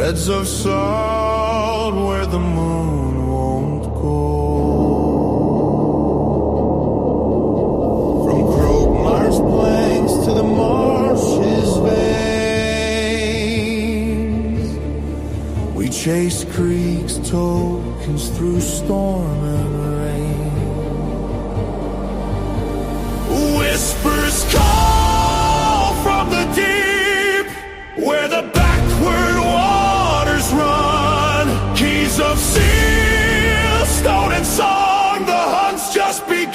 beds of salt where the moon won't go. From Marsh Wanes to the Marsh's veins, we chase creeks, tokens through storm and rain. Whispers call from the deep, where the backward waters run. Keys of seal, stone and song, the hunt's just begun.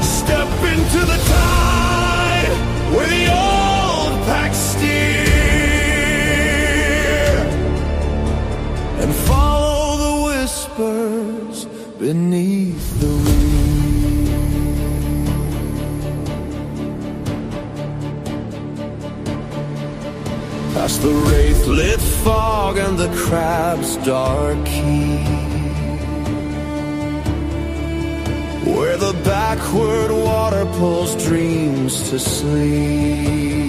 Step into the tide, where the old pack steer, and follow the whispers beneath the Weir. Past the wraith-lit fog and the crab's dark key, where the backward water pulls dreams to sleep.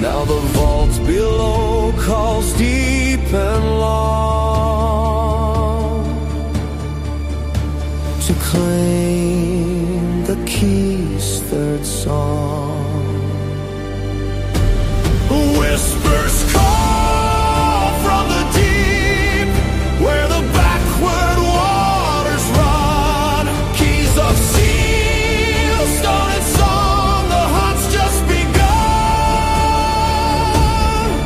Now the vault below calls deep and long to claim the key's third song. Whispers call from the deep, where the backward waters run. Keys of seal, stone and song, the hunt's just begun.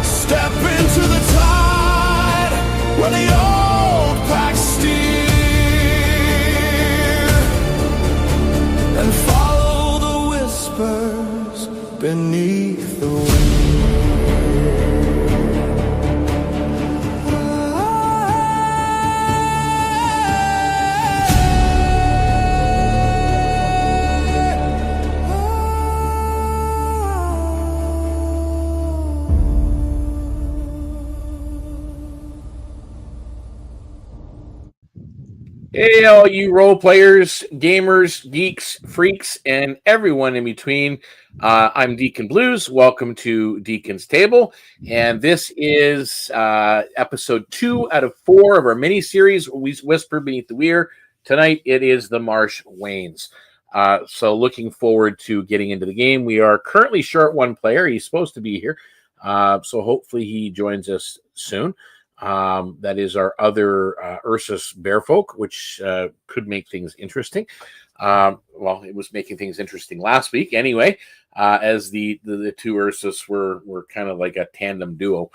Step into the tide, where the old pack steer, and follow the whispers beneath the wind. Hey, all you role players, gamers, geeks, freaks, and everyone in between. I'm Deacon Blues. Welcome to Deacon's Table. And this is episode 2 out of 4 of our mini-series, We Whisper Beneath the Weir. Tonight, it is the Marsh Wanes. So looking forward to getting into the game. We are currently short one player. He's supposed to be here. So hopefully he joins us soon. That is our other Ursus Bearfolk, which could make things interesting. Well, it was making things interesting last week anyway, as the two Ursus were kind of like a tandem duo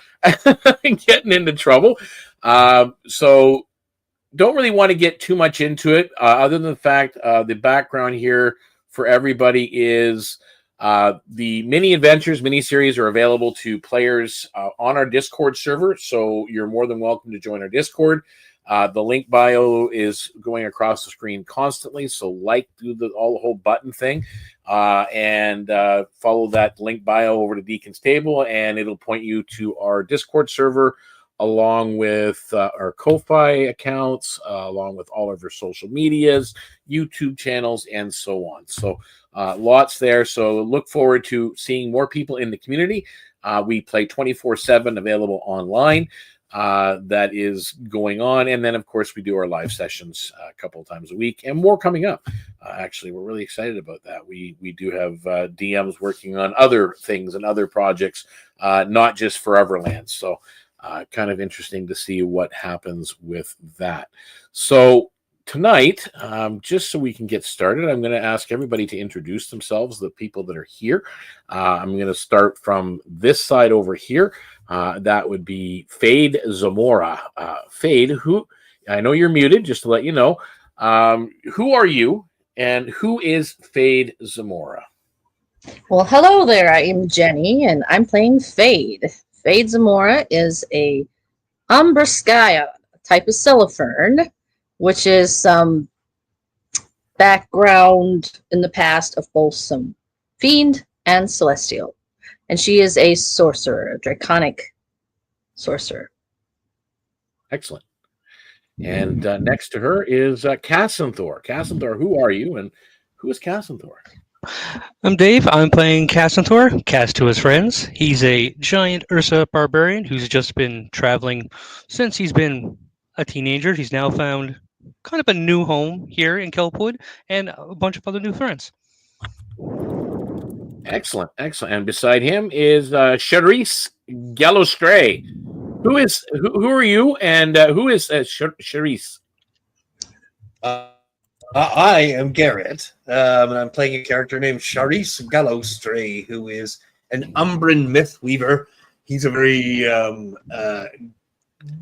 getting into trouble. So don't really want to get too much into it, other than the fact the background here for everybody is the MiniAdventures miniseries are available to players on our Discord server, so you're more than welcome to join our Discord. The link bio is going across the screen constantly, so do the whole button thing, and follow that link bio over to Deacon's Table, and it'll point you to our Discord server, along with our Ko-Fi accounts, along with all of our social medias, YouTube channels, and so on. So lots there. So look forward to seeing more people in the community. We play 24/7, available online. That is going on. And then, of course, we do our live sessions a couple of times a week, and more coming up. Actually, we're really excited about that. We do have DMs working on other things and other projects, not just Foreverlands. So kind of interesting to see what happens with that. So tonight, just so we can get started, I'm going to ask everybody to introduce themselves, the people that are here. I'm going to start from this side over here. That would be Fade Zamora. Fade, who I know you're muted, just to let you know. Who are you, and who is Fade Zamora? Well, hello there. I am Jenny, and I'm playing Fade. Fade Zamora is a Umbraskaya type of Celifern, which is some background in the past of both some fiend and celestial. And she is a sorcerer, a draconic sorcerer. Excellent. And next to her is Cassanthor. Cassanthor, who are you, and who is Cassanthor? I'm Dave. I'm playing Cassanthor, Cast to his friends. He's a giant Ursa barbarian who's just been traveling since he's been a teenager. He's now found kind of a new home here in Kelpwood and a bunch of other new friends. Excellent, excellent. And beside him is Charisse Gallostray. Who are you, and who is Charisse? I am Garrett, and I'm playing a character named Charisse Gallostray, who is an Umbran myth weaver. He's a very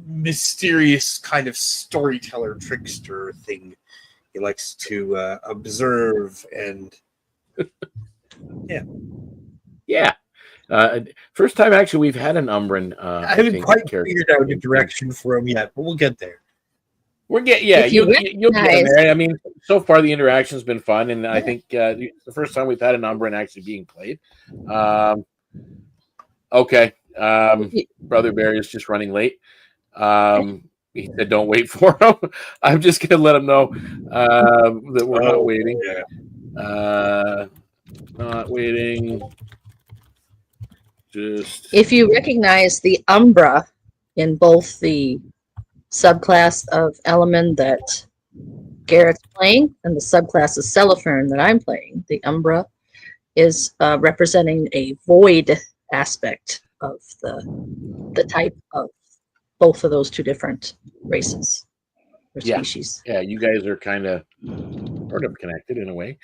mysterious kind of storyteller, trickster thing. He likes to observe and Yeah. First time actually we've had an Umbran. I haven't quite figured out a direction for him yet, but we'll get there. You'll get there. I mean, so far the interaction's been fun, and I think the first time we've had an Umbran actually being played. Okay. Brother Barry is just running late. He said, "Don't wait for him." I'm just gonna let him know that we're not waiting. Yeah. Not waiting. Just If you recognize the Umbra in both the subclass of element that Garrett's playing and the subclass of Cellopherne that I'm playing, the Umbra is representing a void aspect of the type of both of those two different races or species. Yeah, you guys are kind of sort of connected in a way.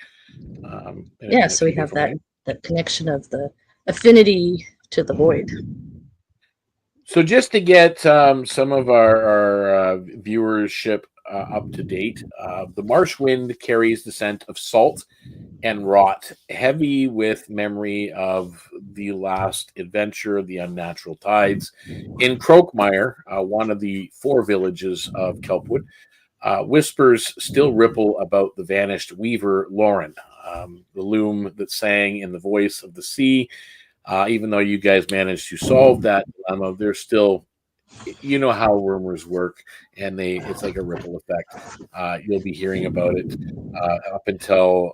So we have that connection of the affinity to the void. So just to get some of our viewership up to date, the Marsh Wind carries the scent of salt and rot, heavy with memory of the last adventure, the unnatural tides. In Croakmire, one of the 4 villages of Kelpwood, whispers still ripple about the vanished weaver Lauren, the loom that sang in the voice of the sea. Even though you guys managed to solve that dilemma, there's still, you know how rumors work, and it's like a ripple effect. You'll be hearing about it up until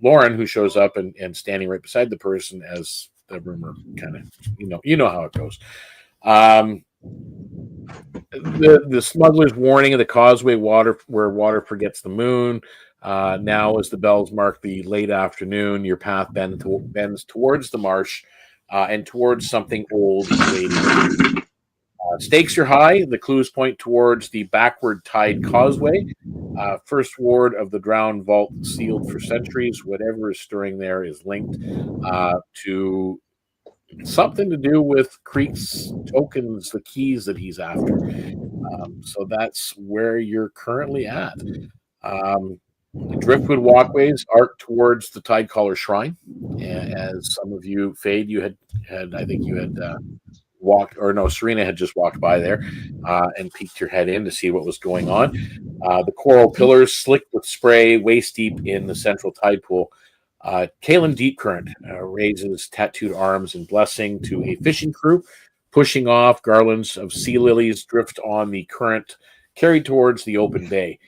Lauren, who shows up and standing right beside the person as the rumor kind of, you know how it goes. The smuggler's warning of the causeway where water forgets the moon. Now, as the bells mark the late afternoon, your path bends towards the marsh and towards something old waiting. Stakes are high. The clues point towards the backward tide causeway. First ward of the drowned vault, sealed for centuries. Whatever is stirring there is linked to something to do with Creek's tokens, the keys that he's after. So that's where you're currently at. The driftwood walkways arc towards the Tidecaller Shrine. As some of you, Fade, you had I think you had walked, or no, Serena had just walked by there and peeked your head in to see what was going on. The coral pillars, slicked with spray, waist deep in the central tide pool. Kalen Deepcurrent raises tattooed arms in blessing to a fishing crew, pushing off. Garlands of sea lilies drift on the current, carried towards the open bay.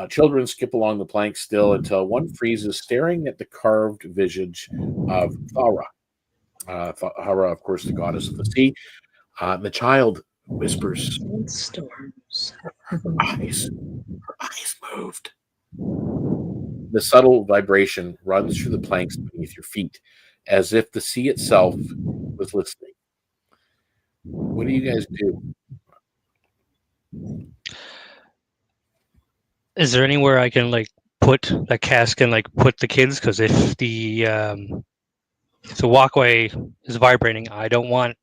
Children skip along the plank still until one freezes, staring at the carved visage of Thara. Thara, of course, the goddess of the sea. The child whispers, Storms. her eyes moved. The subtle vibration runs through the planks beneath your feet, as if the sea itself was listening. What do you guys do? Is there anywhere I can put a cask and put the kids? Because if the walkway is vibrating, I don't want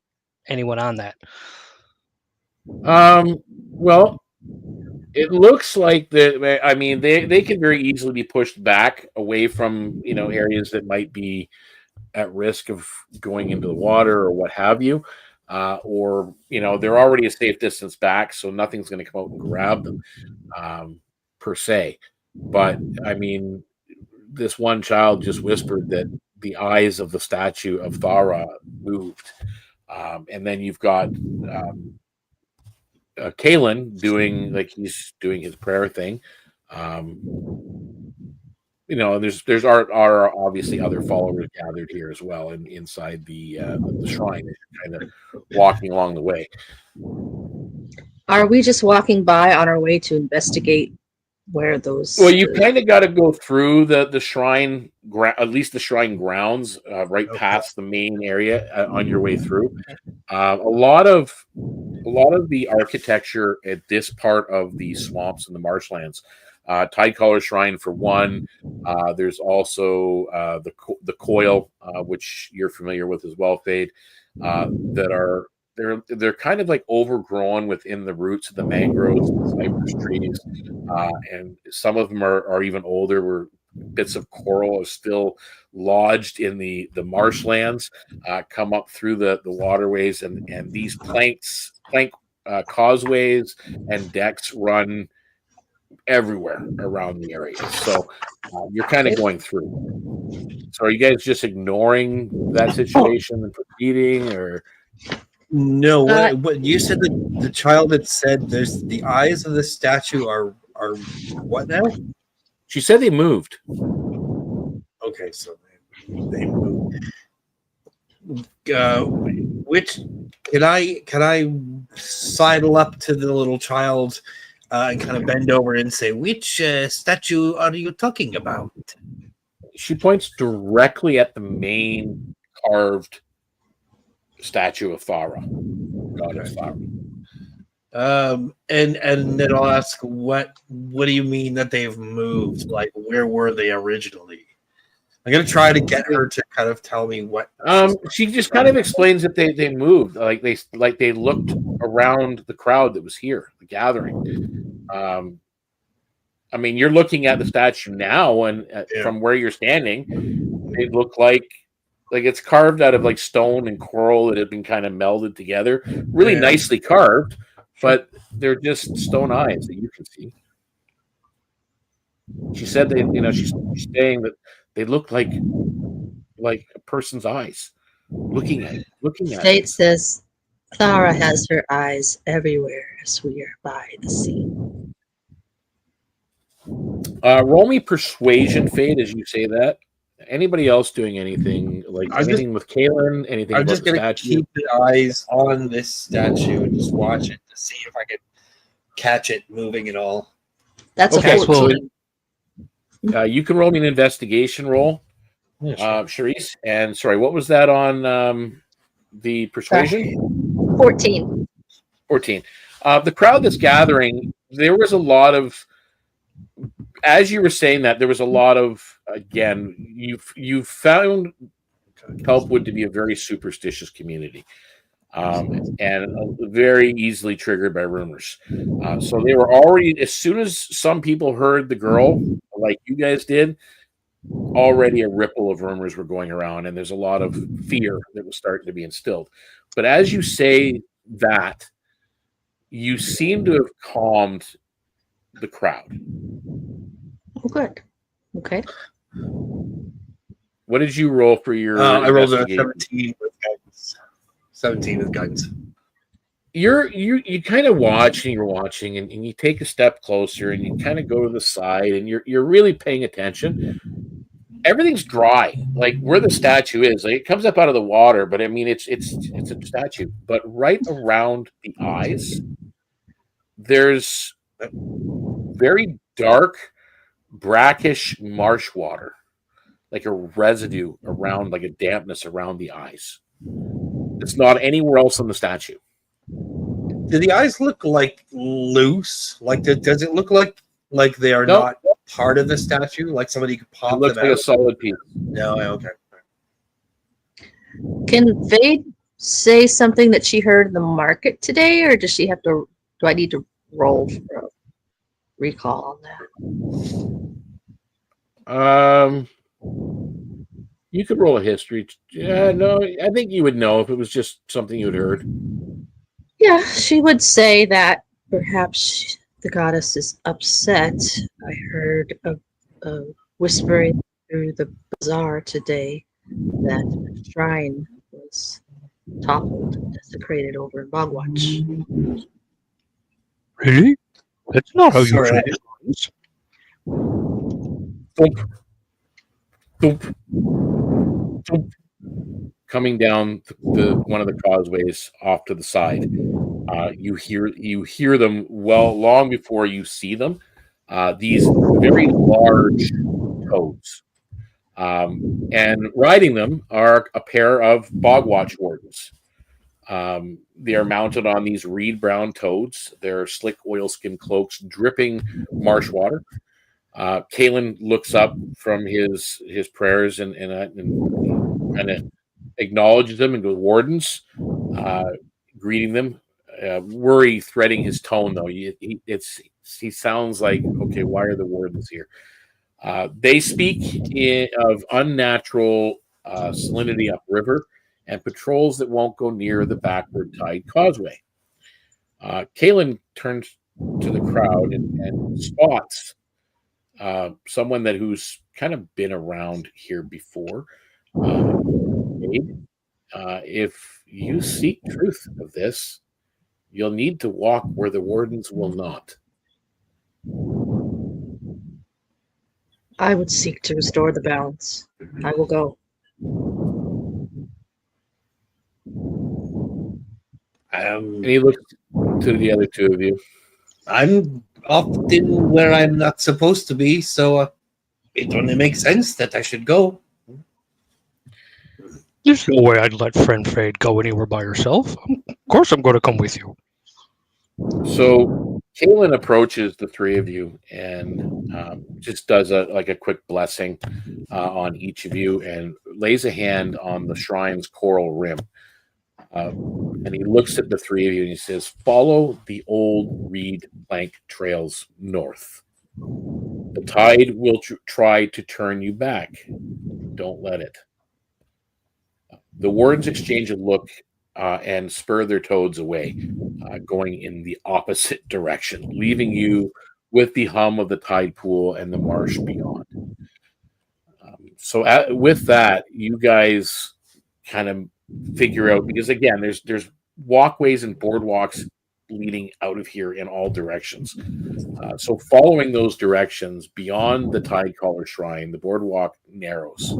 anyone on that. Well, it looks like they can very easily be pushed back away from areas that might be at risk of going into the water or what have you. Or they're already a safe distance back, so nothing's going to come out and grab them per se. But I mean, this one child just whispered that the eyes of the statue of Thara moved, and then you've got Kalen doing he's doing his prayer thing. are obviously other followers gathered here as well, and inside the shrine, kind of walking along the way. Are we just walking by on our way to investigate where those? Well, you kind of got to go through the shrine, at least the shrine grounds, right past the main area on your way through. A lot of the architecture at this part of the swamps and the marshlands. Tide Caller Shrine for one. There's also the coil, which you're familiar with as well, Fade. They're kind of like overgrown within the roots of the mangroves and cypress trees, and some of them are even older, where bits of coral are still lodged in the marshlands, come up through the waterways, and these plank causeways and decks run everywhere around the area. So you're kind of going through. So are you guys just ignoring that situation and proceeding, or? No, what you said, the child had said there's the eyes of the statue are what now? She said they moved. Okay, so they moved. Which can I sidle up to the little child and kind of bend over and say, which statue are you talking about? She points directly at the main carved statue of Thara, goddess Thara. And then I'll ask, what do you mean that they've moved? Like, where were they originally? I'm gonna try to get her to kind of tell me what. She just kind of explains that they moved, like they looked around the crowd that was here, the gathering. I mean, you're looking at the statue now, and from where you're standing, they look like it's carved out of like stone and coral that have been kind of melded together. Really nicely carved, but they're just stone eyes that you can see. She said she's saying that they look like a person's eyes looking at Fate says Thara has her eyes everywhere as we are by the sea. Roll me persuasion, Fate, as you say that. Anybody else doing anything anything with Kaylin? Anything? I'm just gonna keep the eyes on this statue and just watch it to see if I can catch it moving at all. That's okay. So, you can roll me an investigation roll, Yeah, Charisse. And sorry, what was that on the persuasion? 14. 14. The crowd that's gathering, there was a lot of. As you were saying that, there was a lot of, again, you found Pulpwood to be a very superstitious community, and very easily triggered by rumors. So they were already, as soon as some people heard the girl, like you guys did, already a ripple of rumors were going around, and there's a lot of fear that was starting to be instilled. But as you say that, you seem to have calmed the crowd. Oh, good. Okay. What did you roll for your? I rolled a 17 with guidance. 17 with guidance. You kind of watch, and you're watching, and you take a step closer, and you kind of go to the side, and you're really paying attention. Everything's dry, like where the statue is. Like, it comes up out of the water, but I mean it's a statue. But right around the eyes, there's very dark, brackish marsh water, like a residue around, like a dampness around the eyes. It's not anywhere else on the statue. Do the eyes look like loose? Like, does it look like they are not part of the statue? Like somebody could pop them out? It looks like a solid piece. No, okay. Can Vade say something that she heard in the market today, or does she have to? Do I need to roll for a recall on that? You could roll a history. Yeah, no, I think you would know if it was just something you'd heard. Yeah, she would say that perhaps the goddess is upset. I heard a whispering through the bazaar today that the shrine was toppled and desecrated over in Bogwatch. Really? That's not how you Sorry. say it. thump, thump, coming down the one of the causeways off to the side. You hear them long before you see them. These very large toads, and riding them are a pair of bogwatch wardens. They are mounted on these reed brown toads. Their slick oilskin cloaks dripping marsh water. Kalen looks up from his prayers and kind of acknowledges them and goes, "Wardens," greeting them. Worry threading his tone, though. He sounds like, okay, why are the wardens here? They speak of unnatural salinity upriver and patrols that won't go near the backward tide causeway. Kalen turns to the crowd and spots someone who's kind of been around here before. If you seek truth of this, you'll need to walk where the wardens will not. I would seek to restore the balance. I will go. And he looks to the other two of you. I'm often where I'm not supposed to be, so it only makes sense that I should go. There's no way I'd let friend Fade go anywhere by herself. Of course I'm going to come with you. So Kalen approaches the three of you and just does a quick blessing on each of you and lays a hand on the shrine's coral rim. And he looks at the three of you and he says, "Follow the old reed plank trails north. The tide will try to turn you back. Don't let it." The wardens exchange a look and spur their toads away, going in the opposite direction, leaving you with the hum of the tide pool and the marsh beyond. So with that, you guys kind of figure out, because again, there's walkways and boardwalks leading out of here in all directions. So following those directions beyond the Tide Caller Shrine, the boardwalk narrows.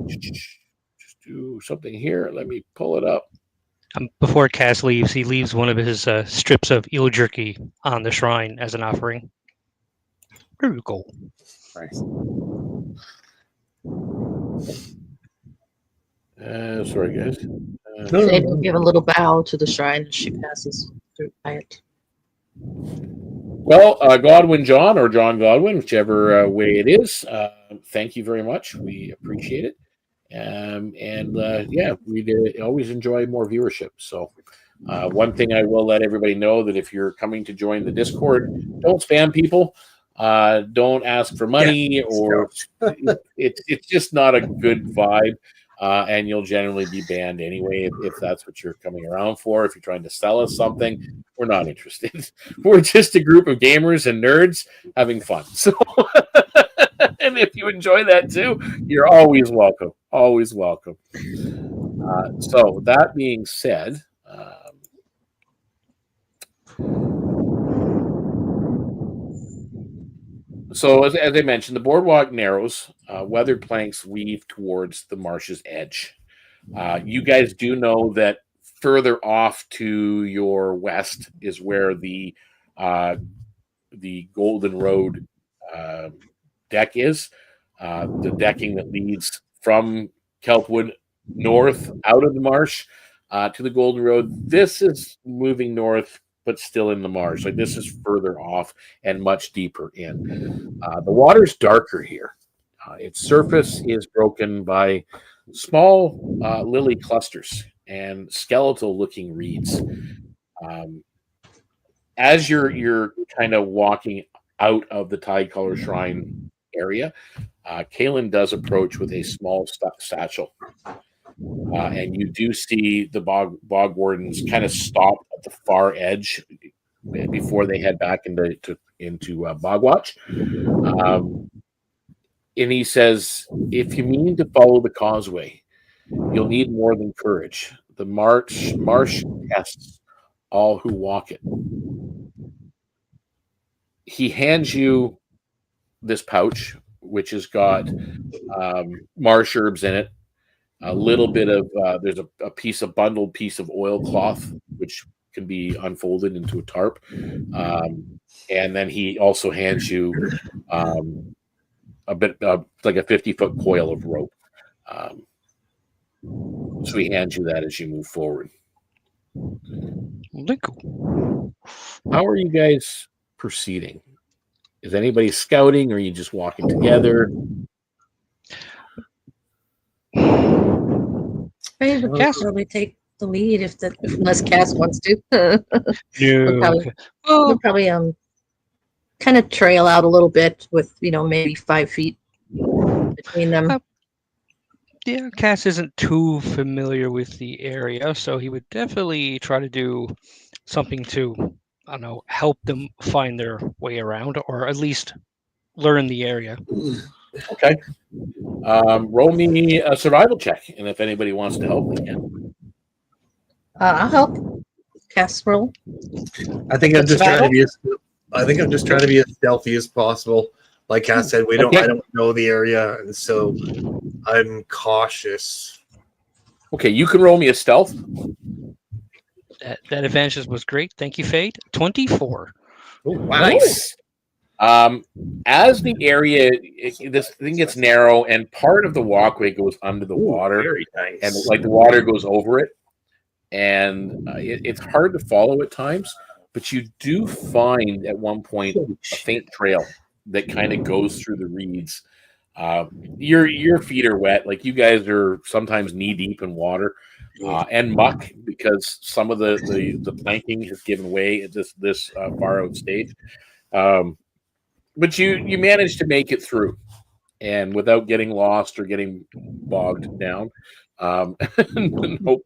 Just do something here. Let me pull it up. Before Cass leaves, he leaves one of his strips of eel jerky on the shrine as an offering. There you go. Nice. Sorry, guys. Fade will give a little bow to the shrine as she passes through by it. Well, Godwin John, or John Godwin, whichever way it is, thank you very much. We appreciate it. Yeah, we always enjoy more viewership. So one thing I will let everybody know, that if you're coming to join the Discord, don't spam people. Don't ask for money, or it's just not a good vibe. And you'll generally be banned anyway if that's what you're coming around for. If you're trying to sell us something, we're not interested. We're just a group of gamers and nerds having fun. So, and if you enjoy that too, you're always welcome. Always welcome. So that being said, so as I mentioned, the boardwalk narrows. Weathered planks weave towards the marsh's edge. You guys do know that further off to your west is where the Golden Road deck is. The decking that leads from Kelpwood north out of the marsh to the Golden Road. This is moving north, but still in the marsh. Like, this is further off and much deeper in. The water's darker here. Its surface is broken by small lily clusters and skeletal-looking reeds. As you're kind of walking out of the Tide Caller Shrine area, Kalen does approach with a small satchel. And you do see the bog wardens kind of stop at the far edge before they head back into Bogwatch. And he says, "If you mean to follow the causeway, you'll need more than courage. The marsh tests all who walk it." He hands you this pouch, which has got marsh herbs in it, a little bit of there's a bundled piece of oilcloth, which can be unfolded into a tarp, and then he also hands you a bit like a 50-foot coil of rope. So he hands you that as you move forward. How are you guys proceeding? Is anybody scouting, or are you just walking together? Maybe the Cass- probably take the lead unless Cass wants to. No. We'll probably kind of trail out a little bit with maybe 5 feet between them. Yeah, Cass isn't too familiar with the area, so he would definitely try to do something to, I don't know, help them find their way around, or at least learn the area. Okay. Roll me a survival check, and if anybody wants to help, they can. I'll help. Cass roll. I think I'm just trying to be as stealthy as possible. Like I said, I don't know the area, and so I'm cautious. Okay, you can roll me a stealth. That advantage was great. Thank you, Fade. 24. Oh, wow. Nice. As the area, this thing gets narrow, and part of the walkway goes under the water, Very nice. and like the water goes over it, and it's hard to follow at times. But you do find at one point a faint trail that kind of goes through the reeds. Your feet are wet, like you guys are sometimes knee deep in water and muck, because some of the planking has given way at this far out stage. But you managed to make it through, and without getting lost or getting bogged down. No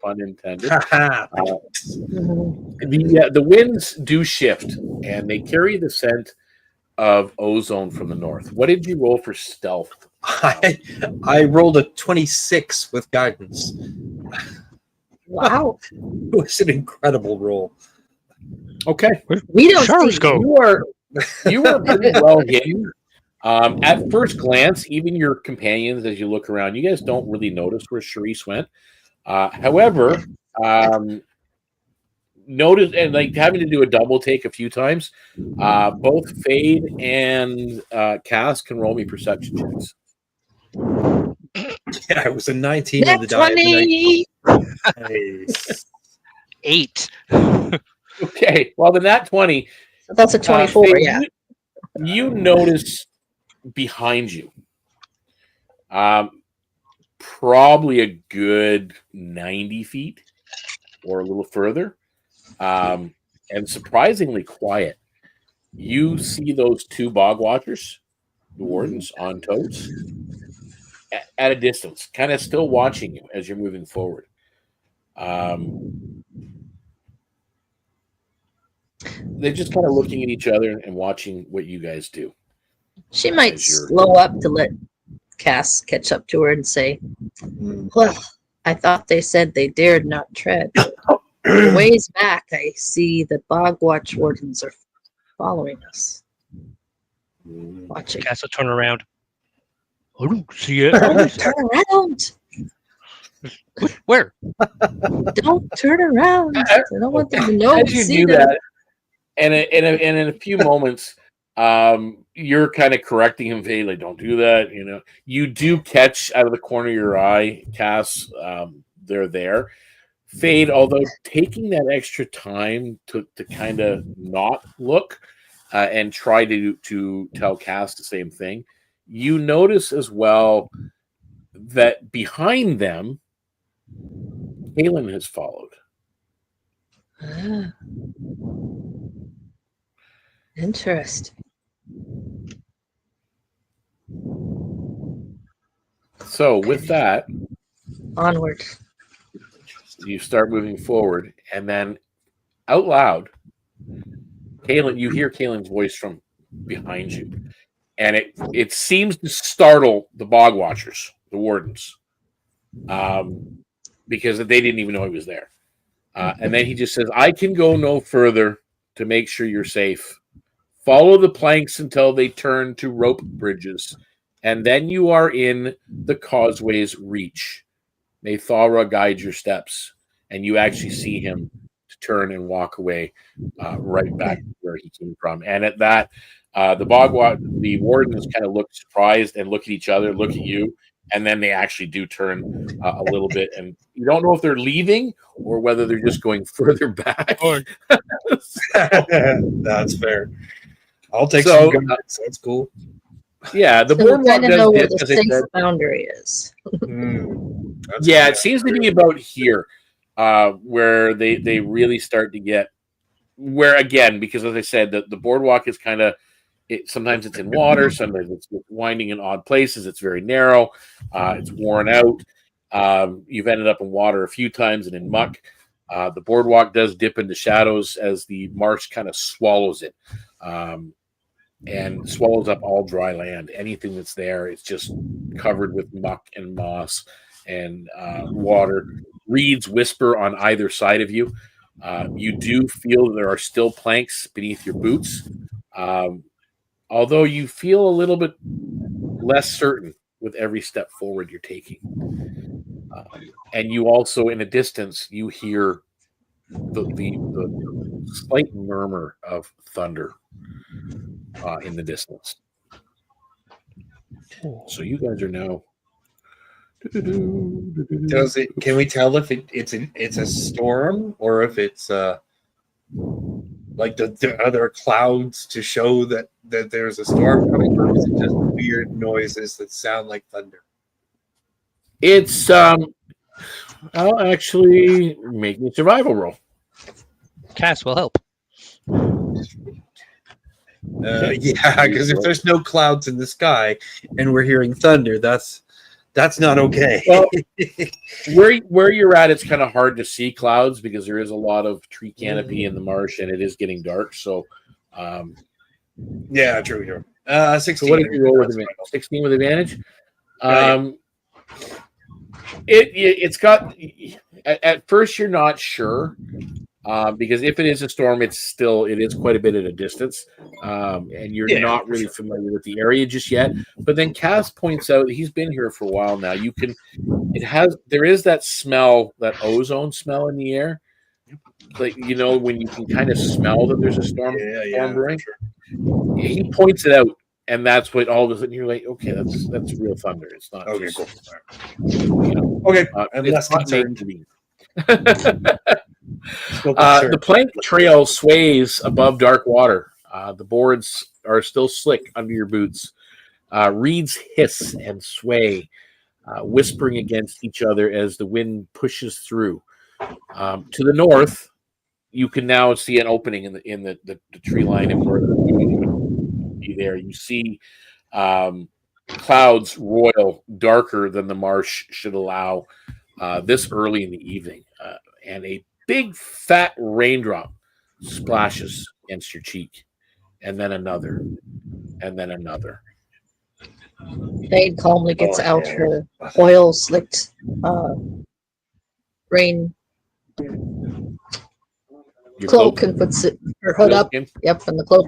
pun intended. The winds do shift, and they carry the scent of ozone from the north. What did you roll for stealth? I rolled a 26 with guidance. Wow. It was an incredible roll. Okay. We don't Sharks see. go. You are pretty well hidden. At first glance, even your companions, as you look around, you guys don't really notice where Charisse went. However, notice, and like having to do a double take a few times, both Fade and Cass can roll me perception checks. Yeah, it was a 19 Net on the die. 20! Nice. 8. Okay, well, the nat 20. That's a 24, Fade, yeah. You notice behind you, probably a good 90 feet or a little further, and surprisingly quiet. You see those two bog watchers, the wardens, on toes at a distance, kind of still watching you as you're moving forward. They're just kind of looking at each other and watching what you guys do. She might slow up to let Cass catch up to her and say, "Well, I thought they said they dared not tread. A ways back, I see the bog watch wardens are following us. Watching. Cass will turn around. I don't see it. Turn around! Where? Don't turn around! I don't want them to know. As you do that, and in a few moments, you're kind of correcting him, Fade, like, don't do that. You know, you do catch out of the corner of your eye, Cass, they're there. Fade, although taking that extra time to kind of not look and try to tell Cass the same thing, you notice as well that behind them, Kaylin has followed. Interesting. So with that, Onward. you start moving forward, and then out loud, Kaylin, you hear Kaylin's voice from behind you, and it seems to startle the bog watchers, the wardens, because they didn't even know he was there. And then he just says, "I can go no further to make sure you're safe. Follow the planks until they turn to rope bridges, and then you are in the causeway's reach. May Thara guide your steps, and you actually see him to turn and walk away right back where he came from. And at that, the wardens kind of look surprised and look at each other, look at you, and then they actually do turn a little bit. And you don't know if they're leaving or whether they're just going further back. That's fair. I'll take some guns. That's cool. Yeah, the So we boardwalk kind of does know where dip, the as I safe said. boundary is. Yeah, it seems to be about here where they really start to get where, again, because as I said, the boardwalk is kind of sometimes it's in water, sometimes it's winding in odd places. It's very narrow. It's worn out. You've ended up in water a few times and in muck. The boardwalk does dip into shadows as the marsh kind of swallows it. And swallows up all dry land. Anything that's there, it's just covered with muck and moss and water. Reeds whisper on either side of you. You do feel that there are still planks beneath your boots, although you feel a little bit less certain with every step forward you're taking. And you also, in a distance, you hear the slight murmur of thunder in the distance. So you guys are now. Can we tell if it's a storm or if it's like the other clouds to show that there's a storm coming, or is it just weird noises that sound like thunder? It's I'll actually make me a survival roll. Cass will help. Yeah, because if there's no clouds in the sky and we're hearing thunder, that's not okay. Well, where you're at, it's kind of hard to see clouds because there is a lot of tree canopy in the marsh and it is getting dark. So, yeah, true. 16. So what did you roll with advantage? 16 with advantage. It's got. At first, you're not sure. Because if it is a storm, it is quite a bit at a distance, and you're not really familiar with the area just yet. But then Cass points out he's been here for a while now. There is that smell, that ozone smell in the air, like when you can kind of smell that there's a storm brewing. Sure. He points it out, and that's what all of a sudden you're like, okay, that's real thunder. It's not okay. Just, cool. Okay, I'm less concerned. The plank trail sways above dark water. The boards are still slick under your boots. Reeds hiss and sway, whispering against each other as the wind pushes through. To the north, you can now see an opening in the tree line, and where be there. You see clouds roil darker than the marsh should allow this early in the evening, and a big fat raindrop splashes against your cheek, and then another, and then another. Fade calmly gets out her oil slicked rain cloak and puts her hood up. Yep, and the cloak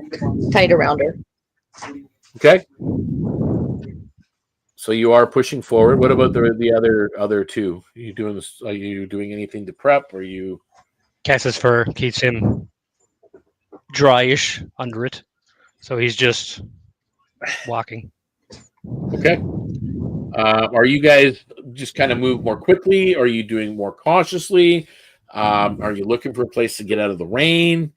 tight around her. Okay. So you are pushing forward. What about the other two? Are you doing this? Are you doing anything to prep? Or are you? Cass's fur keeps him dryish under it, so he's just walking. Okay. Are you guys just kind of move more quickly? Are you doing more cautiously? Are you looking for a place to get out of the rain?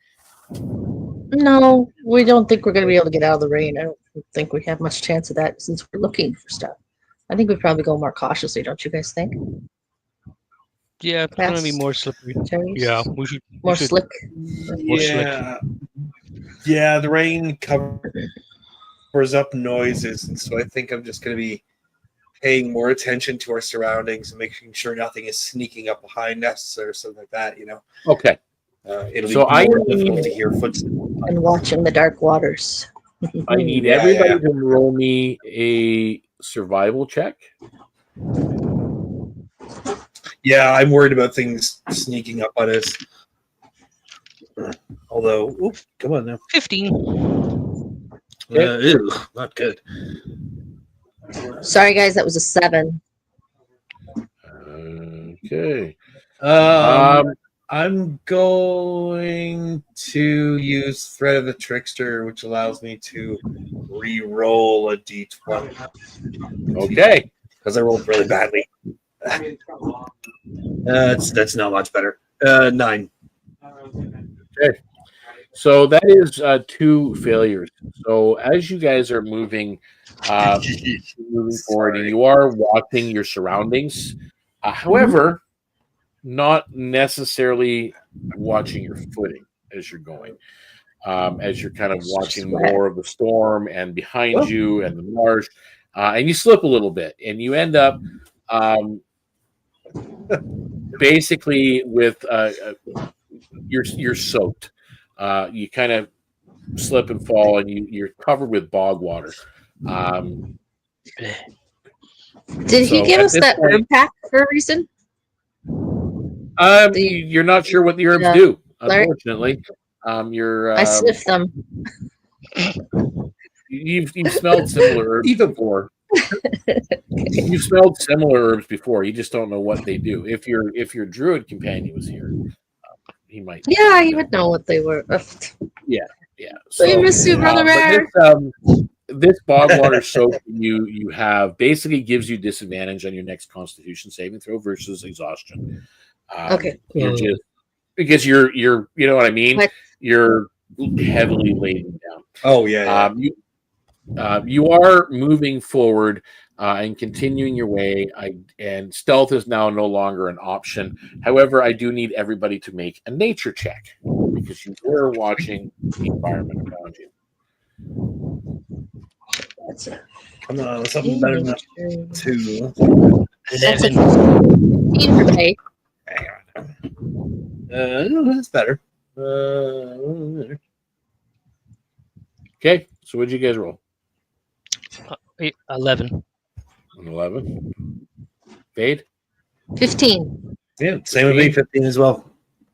No, we don't think we're going to be able to get out of the rain. I don't think we have much chance of that since we're looking for stuff. I think we probably go more cautiously, don't you guys think? Yeah, it's going to be more slippery. Yeah, we should more slick. More slick. Yeah, the rain covers up noises, and so I think I'm just going to be paying more attention to our surroundings and making sure nothing is sneaking up behind us or something like that. Okay. It'll be more difficult to hear footsteps. And watching the dark waters. I need everybody to roll me a survival check. Yeah, I'm worried about things sneaking up on us. Although, come on now. 15. Ew, not good. Sorry, guys, that was a 7. Okay. I'm going to use Threat of the Trickster, which allows me to re-roll a d20 Okay. because I rolled really badly. That's not much better. 9. Okay. So that is 2 failures. So as you guys are moving forward, and you are watching your surroundings, however, not necessarily watching your footing as you're going. As you're kind of watching more of the storm and behind you and the marsh, and you slip a little bit, and you end up basically with you're soaked. You kind of slip and fall, and you're covered with bog water. Did he give us that herb pack for a reason? You're not sure what the herbs do, unfortunately. I sniffed them. You've smelled similar herbs before. You've smelled similar herbs before. You just don't know what they do. If your druid companion was here, he might. Yeah, he would know what they were. Yeah. So, we miss you, Brother Bear. This bog water soak you have basically gives you disadvantage on your next Constitution saving throw versus exhaustion. Okay. Because you're you know what I mean. You're heavily laden down. Oh yeah. You are moving forward and continuing your way. And stealth is now no longer an option. However, I do need everybody to make a nature check because you were watching the environment around you. Come on, something better than 2. That's a 15 for me. That's better. Okay, so what did you guys roll? 11. 11. Fade? 15. Yeah, same with me, 15 as well.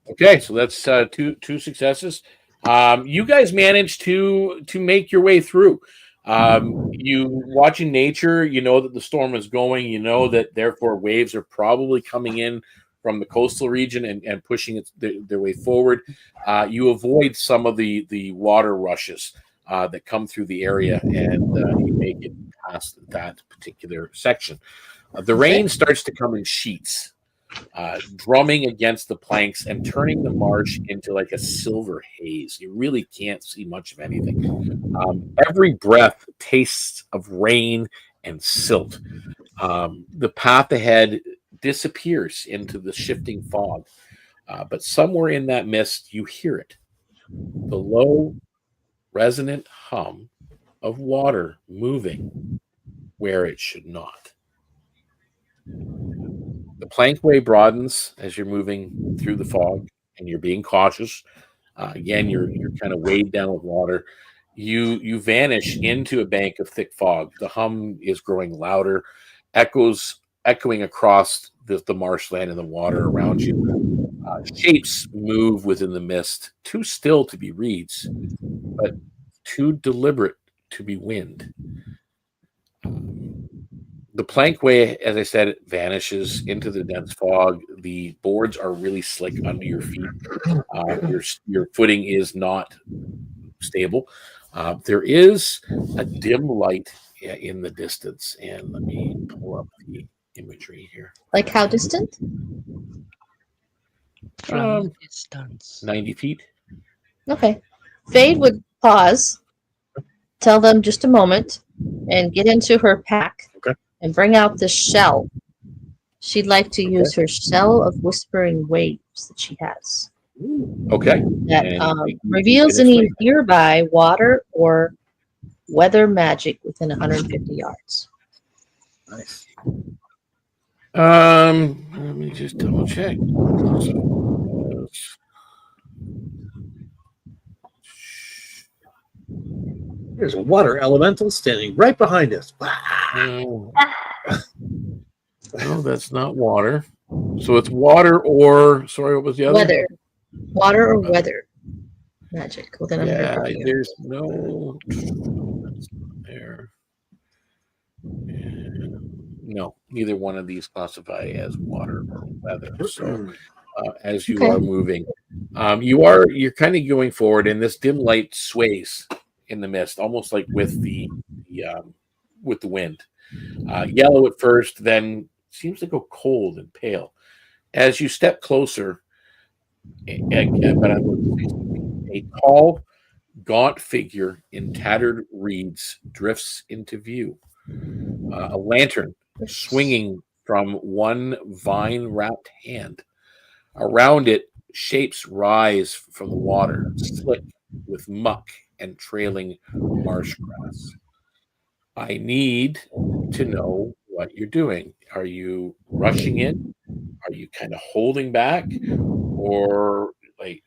Okay, so that's two successes. You guys managed to make your way through. You watching nature, you know that the storm is going, you know that therefore waves are probably coming in from the coastal region and pushing their way forward. You avoid some of the water rushes that come through the area, and you make it past that particular section. The rain starts to come in sheets, drumming against the planks and turning the marsh into like a silver haze. You really can't see much of anything. Every breath tastes of rain and silt. The path ahead disappears into the shifting fog, but somewhere in that mist, you hear it. The low, resonant hum of water moving where it should not. The plankway broadens as you're moving through the fog, and you're being cautious. Again, you're kind of weighed down with water. You vanish into a bank of thick fog. The hum is growing louder, echoing across the marshland and the water around you. Shapes move within the mist, too still to be reeds, but too deliberate to be wind. The plankway, as I said, vanishes into the dense fog. The boards are really slick under your feet. Your footing is not stable. There is a dim light in the distance, and let me pull up the imagery here. Like how distant? From distance. 90 feet. Okay. Fade would pause, tell them just a moment, and get into her pack. Okay. And bring out the shell. She'd like to use her shell of whispering waves that she has. Okay. That reveals any nearby water or weather magic within 150 yards. Nice. Let me just double check. There's a water elemental standing right behind us. No, that's not water. So it's water or what was the other? Weather. Water or weather magic within 150 yards. There's no. there. And no, neither one of these classify as water or weather. So as you are moving, you're kind of going forward, and this dim light sways in the mist, almost like with the wind. Yellow at first, then seems to go cold and pale. As you step closer, but a tall, gaunt figure in tattered reeds drifts into view. A lantern swinging from one vine-wrapped hand. Around it, shapes rise from the water, slick with muck and trailing marsh grass. I need to know what you're doing. Are you rushing in? Are you kind of holding back? Or like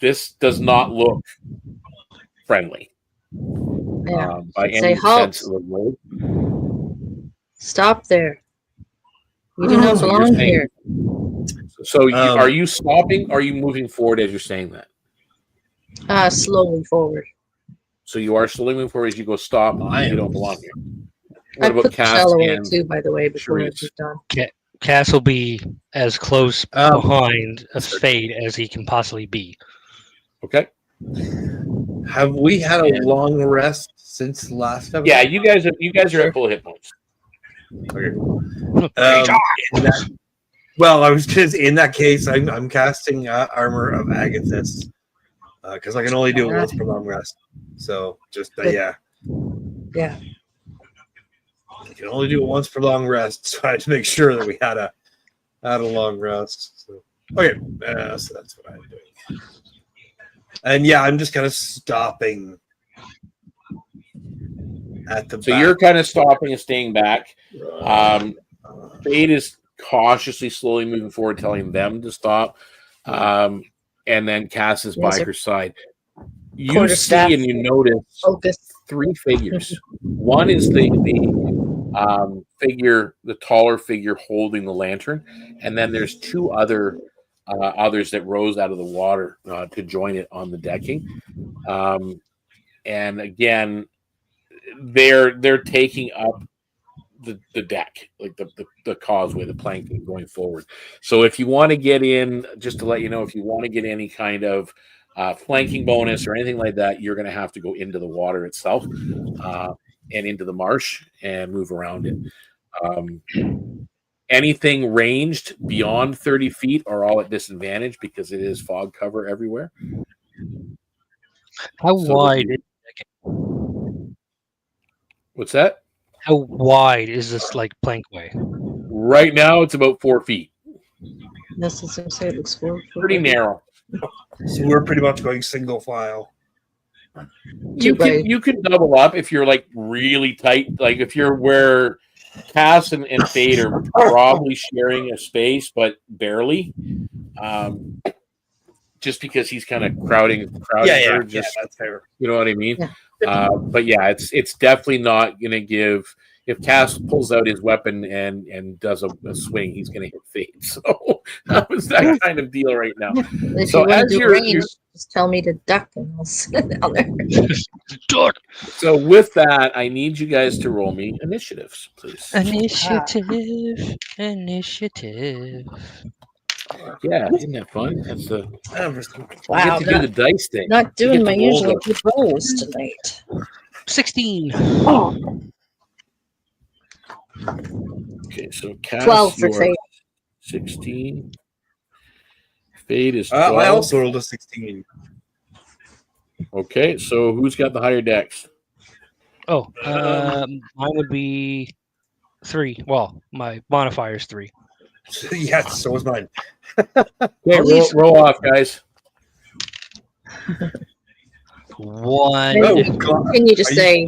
this does not look friendly. Yeah. By Say any halt. sense of the word. Stop there. You do not So belong you're saying- here. So are you stopping? Or are you moving forward as you're saying that? Slowly forward. So you are slowly moving forward as you go stop. You don't belong here. What I about put the Cass shell away and too, by the way, before Sharice? it's done. Cass will be as close behind a Fade as he can possibly be. Okay. Have we had a long rest since last episode? Yeah, you guys are at full hit points. Okay. Well, I was just in that case. I'm casting Armor of Agathis because I can only do it once per long rest. So just yeah. Yeah. I can only do it once per long rest, so I had to make sure that we had a long rest. So okay, so that's what I'm doing. And yeah, I'm just kind of stopping at the. So back. you're kind of stopping and staying back. Fade is cautiously, slowly moving forward, telling them to stop. And then Cass is by her side. You Quarterstaff. see and you notice Focus. three figures. One is the figure, the taller figure holding the lantern, and then there's two others that rose out of the water to join it on the decking. And again, they're taking up the deck, like the causeway, the planking going forward. So if you want to get in, just to let you know, if you want to get any kind of flanking bonus or anything like that, you're going to have to go into the water itself and into the marsh and move around it. Anything ranged beyond 30 feet are all at disadvantage because it is fog cover everywhere. How wide? What's that? How wide is this plankway? Right now, it's about 4 feet. This is say it looks forward. Pretty narrow. So we're pretty much going single file. You can double up if you're like really tight. Like if you're where Cass and Fade are probably sharing a space, but barely. Just because he's kind of crowding her. That's fair. You know what I mean? Yeah. But yeah, it's definitely not going to give. If Cass pulls out his weapon and does a swing, he's going to hit Fade. So that was that kind of deal right now. If So you want as to do you're- range, just tell me to duck and I'll sit down there. Duck. So with that, I need you guys to roll me initiatives, please. Initiative. Yeah, isn't that fun? That's the Wow, you get to do the dice thing. not doing You my get to roll usual the- good rolls tonight. 16. Okay, so Cass, 12 for you are Fade. 16. Fade is 12. I also rolled a 16. Okay, so who's got the higher dex? Oh, mine would be 3. Well, my modifier is 3. Yes, so was mine. Okay, roll off, guys. 1. Oh, Maybe God. Can you just Are say,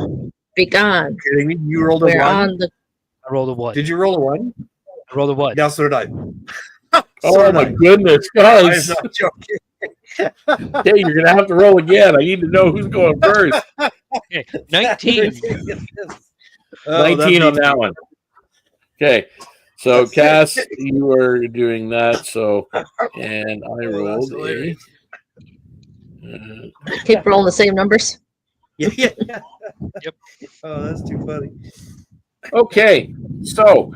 be gone? Kidding me? You rolled a We're 1? on the I rolled a what? Did you roll a 1? I rolled a what? Yeah, so did I. Oh my goodness, I'm guys. not joking. Okay, you're gonna have to roll again. I need to know who's going first. Okay, 19. 19 on that one. Okay. So That's Cass, it. you were doing that. So and I rolled a hilarious. keep rolling the same numbers. Yeah, yeah. Yep. Oh, that's too funny. Okay, so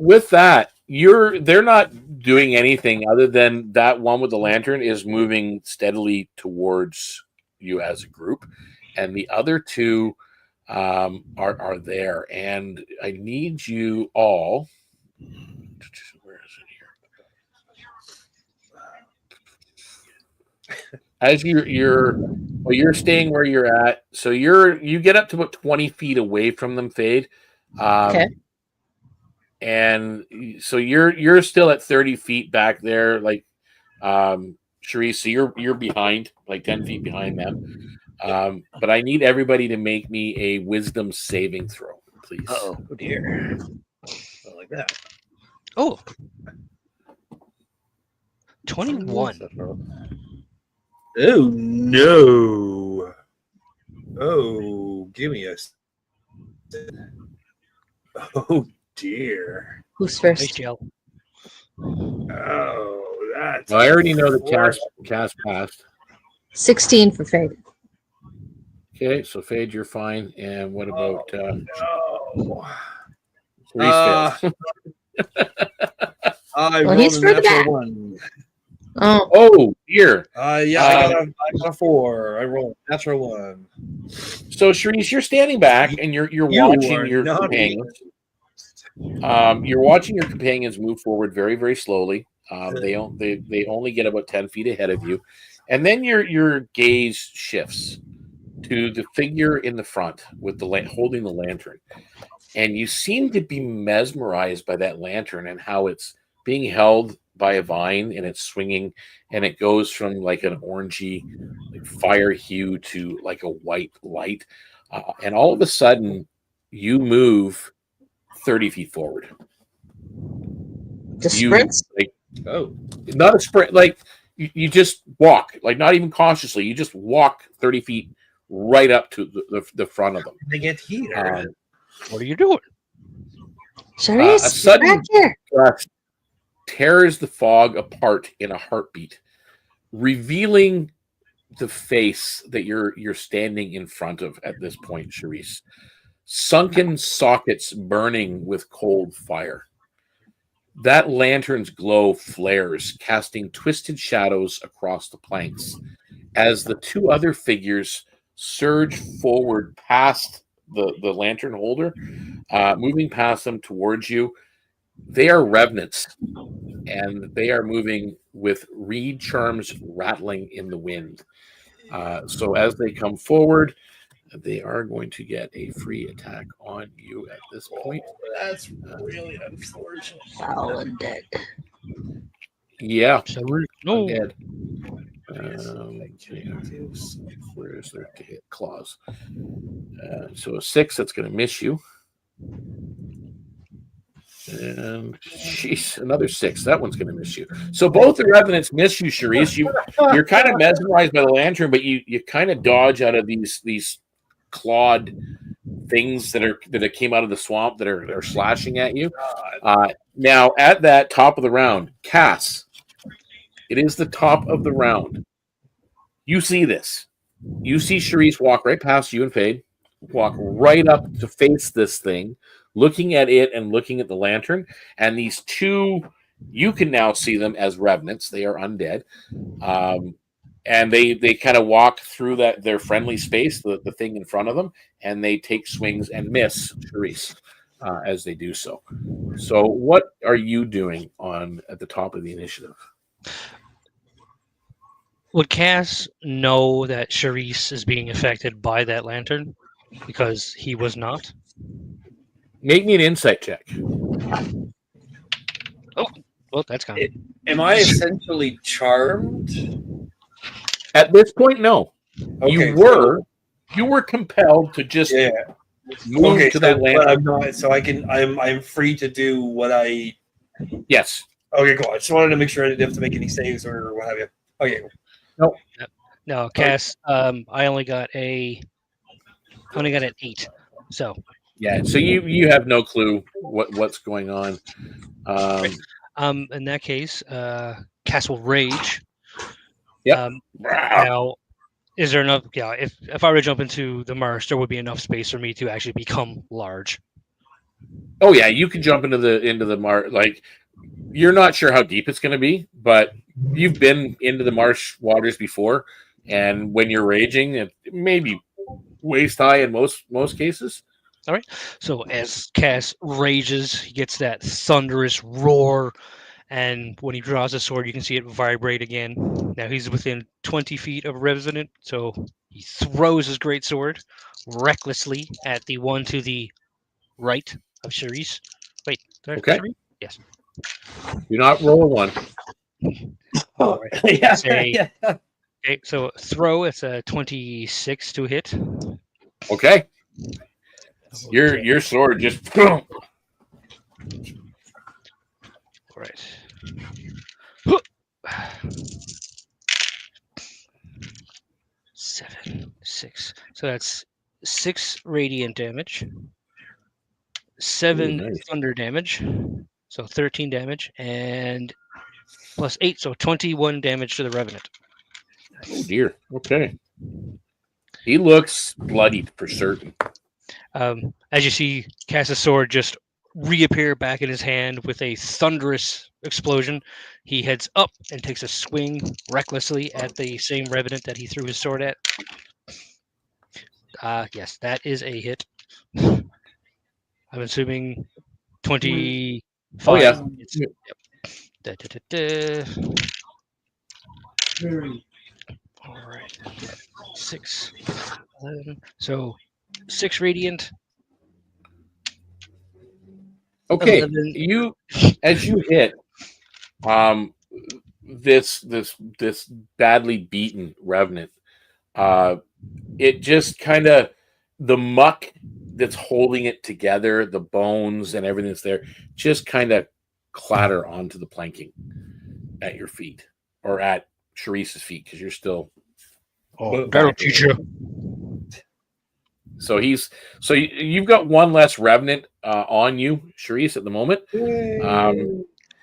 with that, they're not doing anything other than that one with the lantern is moving steadily towards you as a group, and the other two are there. And I need you all. Where is it here? As you're staying where you're at, so you get up to about 20 feet away from them, Fade. Okay. And so you're still at 30 feet back there, like Sharice, so you're behind, like 10 feet behind them. But I need everybody to make me a wisdom saving throw, please. Oh dear. Not like that. Oh. 21. Oh no. Oh, give me a. Oh dear. Who's Nice first? gel. Oh, that's. Well, I already know the cast passed. 16 for Fade. Okay, so Fade, you're fine. And what about No. Sharice fails? I Well, rolled he's a for the natural back. one. Oh, Oh dear. Yeah, I got a 4. I rolled a natural 1. So Sharice, you're standing back and you're You watching are your not companions. You're watching your companions move forward very, very slowly. They only get about 10 feet ahead of you, and then your gaze shifts to the figure in the front with holding the lantern, and you seem to be mesmerized by that lantern and how it's being held by a vine and it's swinging, and it goes from like an orangey, like fire hue to like a white light, and all of a sudden you move 30 feet forward. just You sprints. like Oh, not a sprint, like you just walk, like not even cautiously. You just walk 30 feet right up to the front of them. they get here. What are you doing? Sharice, A sudden- get back here. Gust tears the fog apart in a heartbeat, revealing the face that you're standing in front of at this point, Sharice. Sunken sockets burning with cold fire. That lantern's glow flares, casting twisted shadows across the planks as the two other figures surge forward past the lantern holder, moving past them towards you. They are revenants, and they are moving with reed charms rattling in the wind. So as they come forward, they are going to get a free attack on you at this point. That's really unfortunate. Foul and dead. Yeah, So no. undead. Where's their claws? So a 6, that's going to miss you. And jeez, another 6. That one's going to miss you. So both the revenants miss you, Sharice. You're kind of mesmerized by the lantern, but you kind of dodge out of these clawed things that came out of the swamp that are slashing at you. Now at that top of the round, Cass. It is the top of the round. You see this. You see Sharice walk right past you and Fade, walk right up to face this thing, looking at it and looking at the lantern. And these two, you can now see them as revenants. They are undead. And they kind of walk through their friendly space, the thing in front of them, and they take swings and miss Sharice as they do so. So what are you doing at the top of the initiative? Would Cass know that Sharice is being affected by that lantern? Because he was not. Make me an insight check. Oh, well, that's kind of. Am I essentially charmed? At this point, no. Okay, You were compelled to just move to that but lantern. I'm not. So I'm free to do what I. Yes. Okay, cool. I just wanted to make sure I didn't have to make any saves or what have you. Okay. No, Cass. I only got an 8. So. Yeah. So you have no clue what's going on. In that case, Cass will rage. Yep. Now, Is there enough? Yeah, if I were to jump into the marsh, there would be enough space for me to actually become large. Oh yeah, you can jump into the marsh. Like you're not sure how deep it's going to be, but you've been into the marsh waters before, and when you're raging, it may be waist high in most cases. All right. So as Cass rages, he gets that thunderous roar, and when he draws his sword, you can see it vibrate again. Now he's within 20 feet of Revenant, so he throws his great sword recklessly at the one to the right of Charisse. Wait, Okay. Charisse? Yes. Do not roll a 1. All right. yeah, Say, yeah. okay, so throw, it's a 26 to hit. Okay. Okay. Your sword just All right. 7, 6. So that's 6 radiant damage, 7 nice. thunder damage, so 13 damage, and plus 8, so 21 damage to the Revenant. Oh dear. Okay. He looks bloodied for certain. As you see, Cass's sword just reappear back in his hand with a thunderous explosion. He heads up and takes a swing recklessly at the same Revenant that he threw his sword at. Yes, that is a hit. I'm assuming 25. Oh yeah. Yep. Da, da, da, da. All right. 6, 11. So 6 radiant. Okay. 11. You as you hit this badly beaten Revenant, it just kind of the muck that's holding it together, the bones and everything that's there, just kind of clatter onto the planking at your feet or at Charisse's feet because you're still. Oh, that'll teach you. So you've got one less Revenant on you, Charisse, at the moment.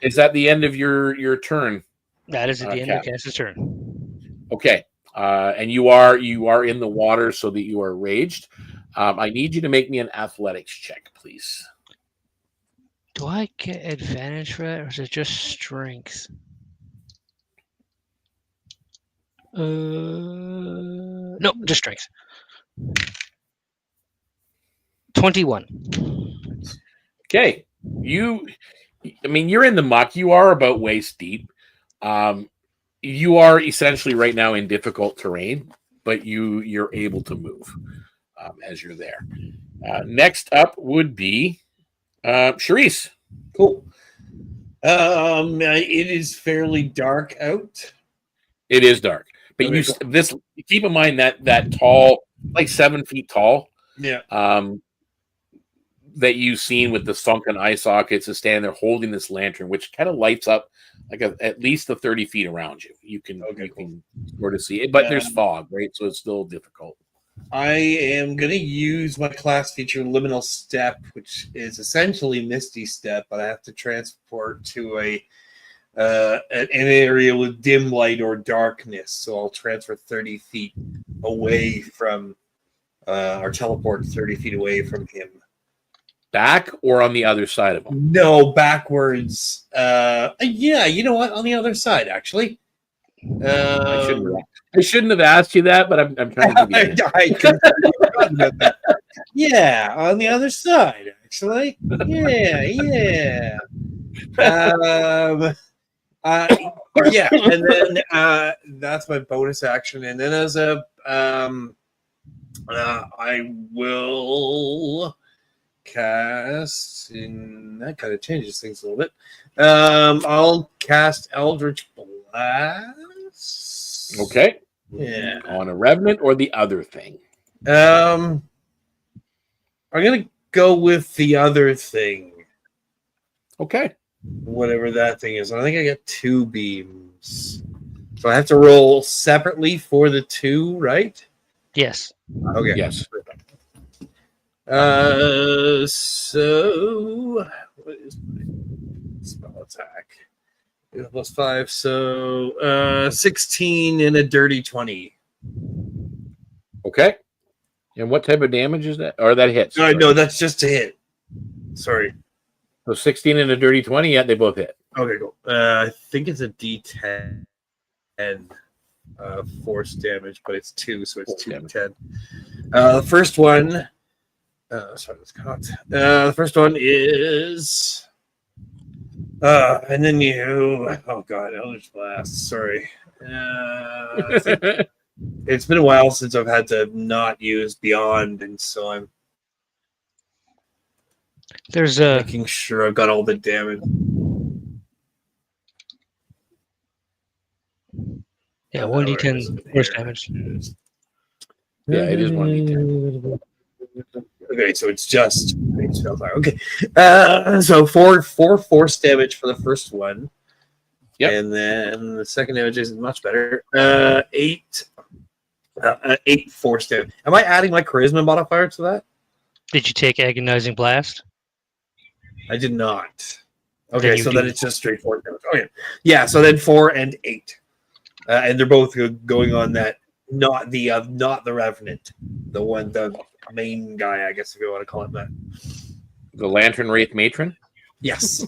Is that the end of your turn? That is at the end of Cass's turn. Okay. And you are in the water so that you are raged. I need you to make me an athletics check, please. Do I get advantage for that, or is it just strength? No, just strength. 21. Okay. You're in the muck. You are about waist deep. You are essentially right now in difficult terrain, but you're able to move as you're there. Next up would be Charisse. Cool. It is fairly dark out. It is dark, but Okay. keep in mind that tall, like 7 feet tall, Yeah. that you've seen with the sunken eye sockets is standing there holding this lantern, which kind of lights up like at least the 30 feet around you. You can sort of see it, but there's fog, right? So it's still difficult. I am going to use my class feature Liminal Step, which is essentially Misty Step, but I have to transport to an area with dim light or darkness. So I'll transfer 30 feet away from, or teleport 30 feet away from him. Back or on the other side of him? No, backwards. Yeah, you know what? On the other side, actually. I shouldn't have asked you that, but I'm trying to give you Yeah, on the other side, actually. Yeah. Yeah, and then that's my bonus action. And then as a I will cast, and that kind of changes things a little bit. I'll cast Eldritch Blast. Okay. Yeah. On a Revenant or the other thing? I'm gonna go with the other thing. Okay. Whatever that thing is. I think I get 2 beams. So I have to roll separately for the 2, right? Yes. Okay. Yes. So what is my spell attack? +5, so 16 and a dirty 20. Okay. And what type of damage is that? Or that hits? No, that's just a hit. Sorry. So 16 and a dirty 20. Yeah, they both hit. Okay, cool. I think it's a D10 force damage, but it's 2, so it's 2d10. The first one. Sorry, that's cut. The first one is. And then you. Oh God, Eldritch Blast. Sorry. It's been a while since I've had to not use Beyond, and so I'm making sure I've got all the damage. Yeah, 1d10 force damage. Yeah, it is 1d10. Okay, so it's just okay. So four force damage for the first one. Yep. And then the second damage is much better. 8 force damage. Am I adding my charisma modifier to that? Did you take agonizing blast? I did not. Okay, so then it's just straight force damage. Okay, yeah. So then 4 and 8, and they're both going on that. Not the Revenant, the main guy, I guess, if you want to call it that. The Lantern Wraith Matron? Yes.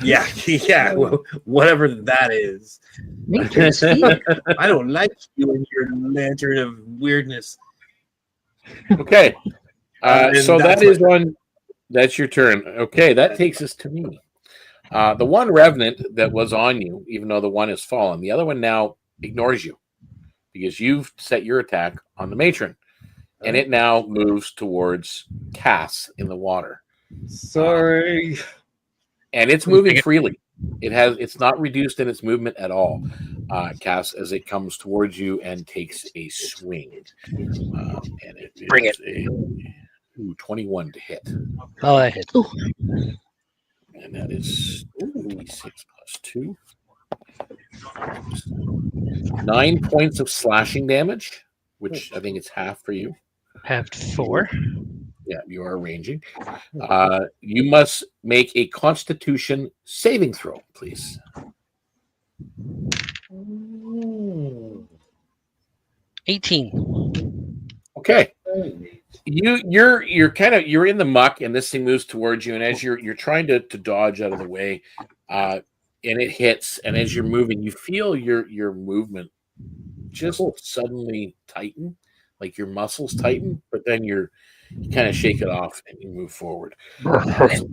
yeah, whatever that is. I don't like you and your lantern of weirdness. Okay. So that is one. That's your turn. Okay, that takes us to me. The one Revenant that was on you, even though the one has fallen, the other one now ignores you because you've set your attack on the matron, and it now moves towards Cass in the water. Sorry. And it's moving freely. It's not reduced in its movement at all, Cass, as it comes towards you and takes a swing. And it Bring it. 21 to hit. Oh, that hit. And that is 6 plus 2. 9 points of slashing damage, which I think it's half for you. Half 4. Yeah, you are ranging. You must make a Constitution saving throw, please. 18. Okay. You're in the muck, and this thing moves towards you, and as you're trying to dodge out of the way, and it hits, and as you're moving, you feel your movement just suddenly tighten, like your muscles tighten, but then you kind of shake it off and you move forward. So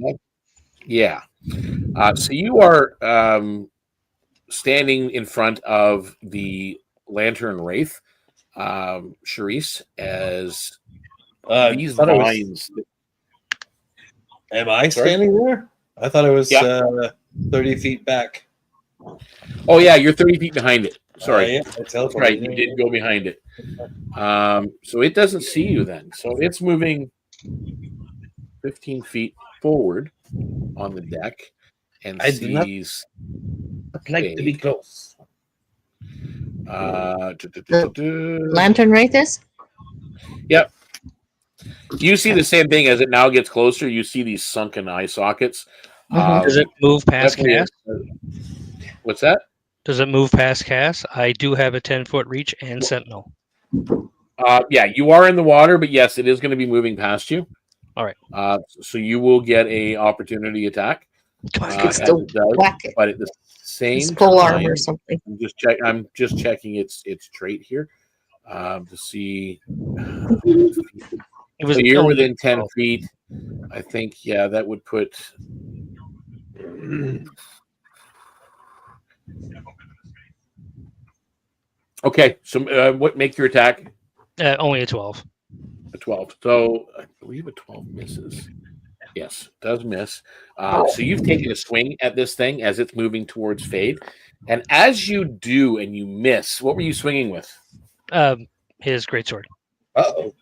you are standing in front of the Lantern Wraith, Charisse, as these vines. Am I standing there? I thought I was 30 feet back. Oh yeah, you're 30 feet behind it. Sorry, that's right. You did go behind it. So it doesn't see you then. So it's moving 15 feet forward on the deck and sees. I'd like to be close. Lantern Wraith is? Yep. You see the same thing as it now gets closer. You see these sunken eye sockets. Does it move past Cass? What's that? Does it move past Cass? I do have a 10-foot reach and Sentinel. Yeah, you are in the water, but yes, it is going to be moving past you. All right. So you will get a opportunity attack. Whack it. But at the same it's pole time, arm or something. I'm just checking its trait here to see. So you're within 10 feet. I think, that would put. Okay, so what make your attack? Only a 12. A 12. So I believe a 12 misses. Yes, does miss. So you've taken a swing at this thing as it's moving towards Fade. And as you do and you miss, what were you swinging with? His greatsword. Uh-oh.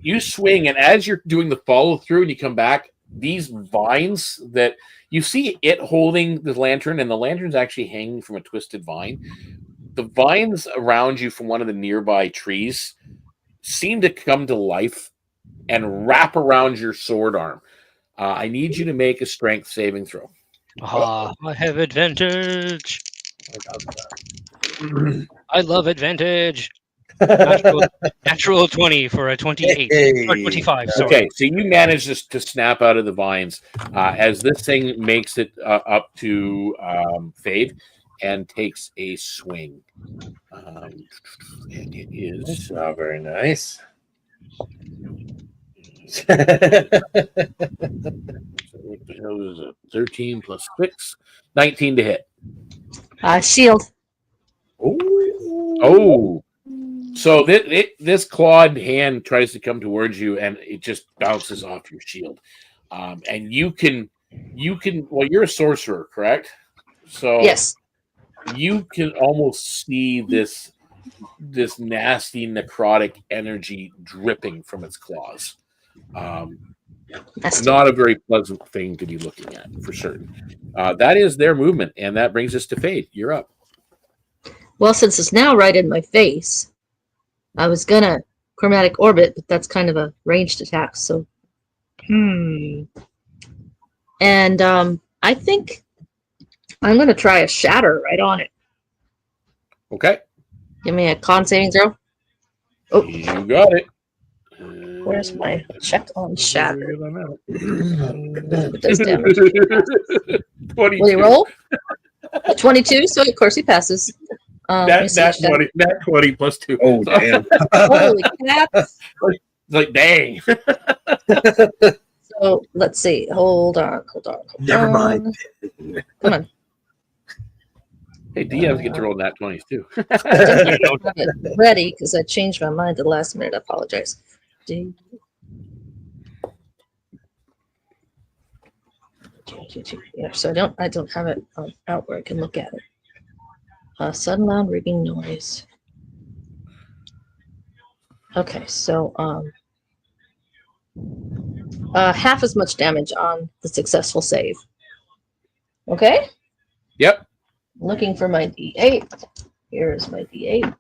You swing, and as you're doing the follow through and you come back, these vines that you see it holding the lantern, and the lantern's actually hanging from a twisted vine. The vines around you from one of the nearby trees seem to come to life and wrap around your sword arm. I need you to make a strength saving throw. I have advantage. I love advantage. Natural 20 for a 28 or 25. Sorry. Okay, so you manage to snap out of the vines as this thing makes it up to Fade and takes a swing. And it is Very nice. 13 plus 6, 19 to hit. Shield. Oh, so this clawed hand tries to come towards you, and it just bounces off your shield. And you can. Well, you're a sorcerer, correct? So Yes. you can almost see this nasty necrotic energy dripping from its claws. Not a very pleasant thing to be looking at, for certain. That is their movement, and that brings us to Fade. You're up. Well, since it's now right in my face, I was gonna chromatic orbit, but that's kind of a ranged attack. So, and I think I'm gonna try a shatter right on it. Okay. Give me a con saving throw. Oh, You got it. where's my check on shatter? It does damage. 22. Will he roll? A 22, so of course he passes. That 20 plus 2. Oh, damn. Holy crap. Like, dang. So let's see. Hold on. Never mind. Come on. Hey, DMs get to roll nat 20s too. I didn't have it ready because I changed my mind at the last minute. I apologize. Yeah, so I don't have it out where I can look at it. Sudden loud rigging noise. Okay, so half as much damage on the successful save. Okay? Yep. Looking for my D8. Here is my D8.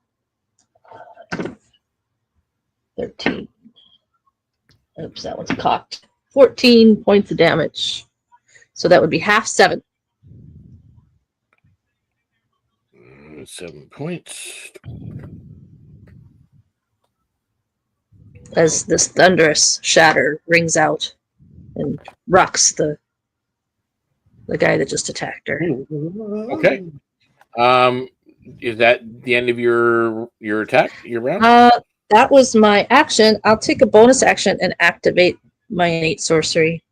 13. Oops, that one's cocked. 14 points of damage. So that would be half 7. 7 points. As this thunderous shatter rings out and rocks the guy that just attacked her. Okay. Is that the end of your attack? Your round? That was my action. I'll take a bonus action and activate my innate sorcery.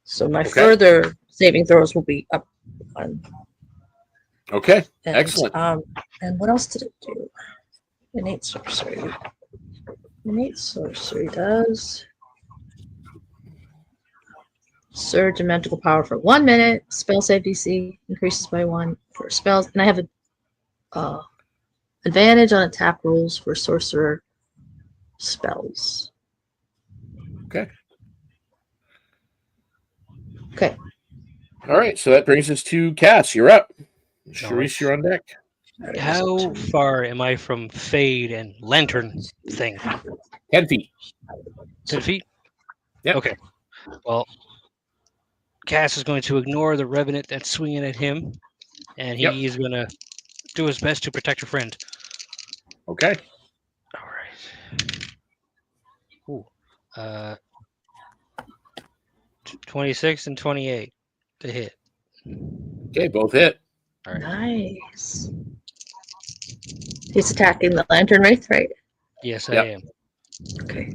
So my further saving throws will be up on. Okay. And, excellent. And what else did it do? Innate sorcery. Innate sorcery does surge in magical power for 1 minute. Spell save DC increases by 1 for spells, and I have a advantage on attack rolls for sorcerer spells. Okay. Okay. All right. So that brings us to Cass. You're up. Sharice, you're on deck. How far am I from Fade and Lantern thing? 10 feet. 10 feet? Yep. Okay. Well, Cass is going to ignore the Revenant that's swinging at him, and he is going to do his best to protect her friend. Okay. All right. Ooh. 26 and 28 to hit. Okay, both hit. All right. Nice. He's attacking the Lantern Wraith, right? Yes, I am. Okay.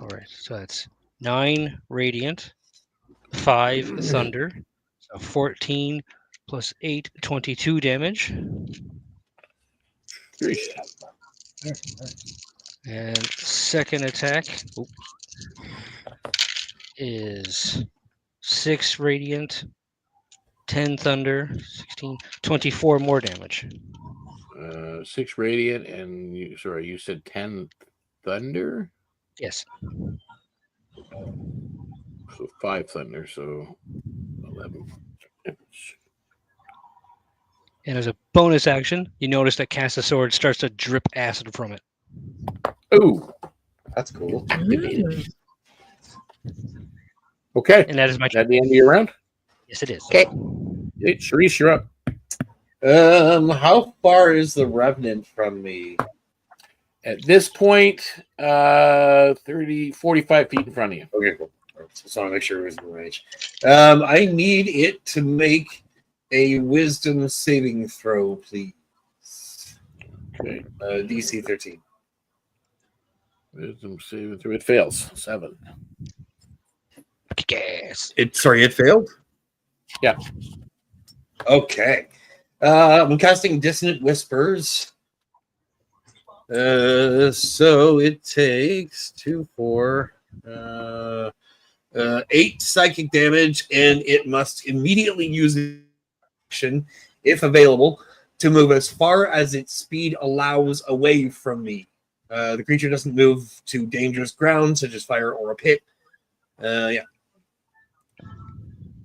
All right. So that's 9 Radiant, 5 Thunder, so 14 plus 8, 22 damage. And second attack is 6 Radiant, 10 Thunder, 16, 24 more damage. 6 Radiant, and you said 10 Thunder? Yes. So 5 Thunder, so 11. And as a bonus action, you notice that Cast a Sword starts to drip acid from it. Ooh. That's cool. Okay. And that is my Is that the end of your round? Yes, it is. Okay. Hey, Sharice, you're up. How far is the Revenant from me? At this point, 30, 45 feet in front of you. Okay, cool. Just want to make sure it was in range. I need it to make a wisdom saving throw, please. Okay. DC 13. Wisdom saving through. It fails. 7. Yes. It failed? Yeah. Okay. I'm casting Dissonant Whispers. So it takes 2, 4, 8 psychic damage, and it must immediately use action, if available, to move as far as its speed allows away from me. The creature doesn't move to dangerous ground, such as fire or a pit. Yeah.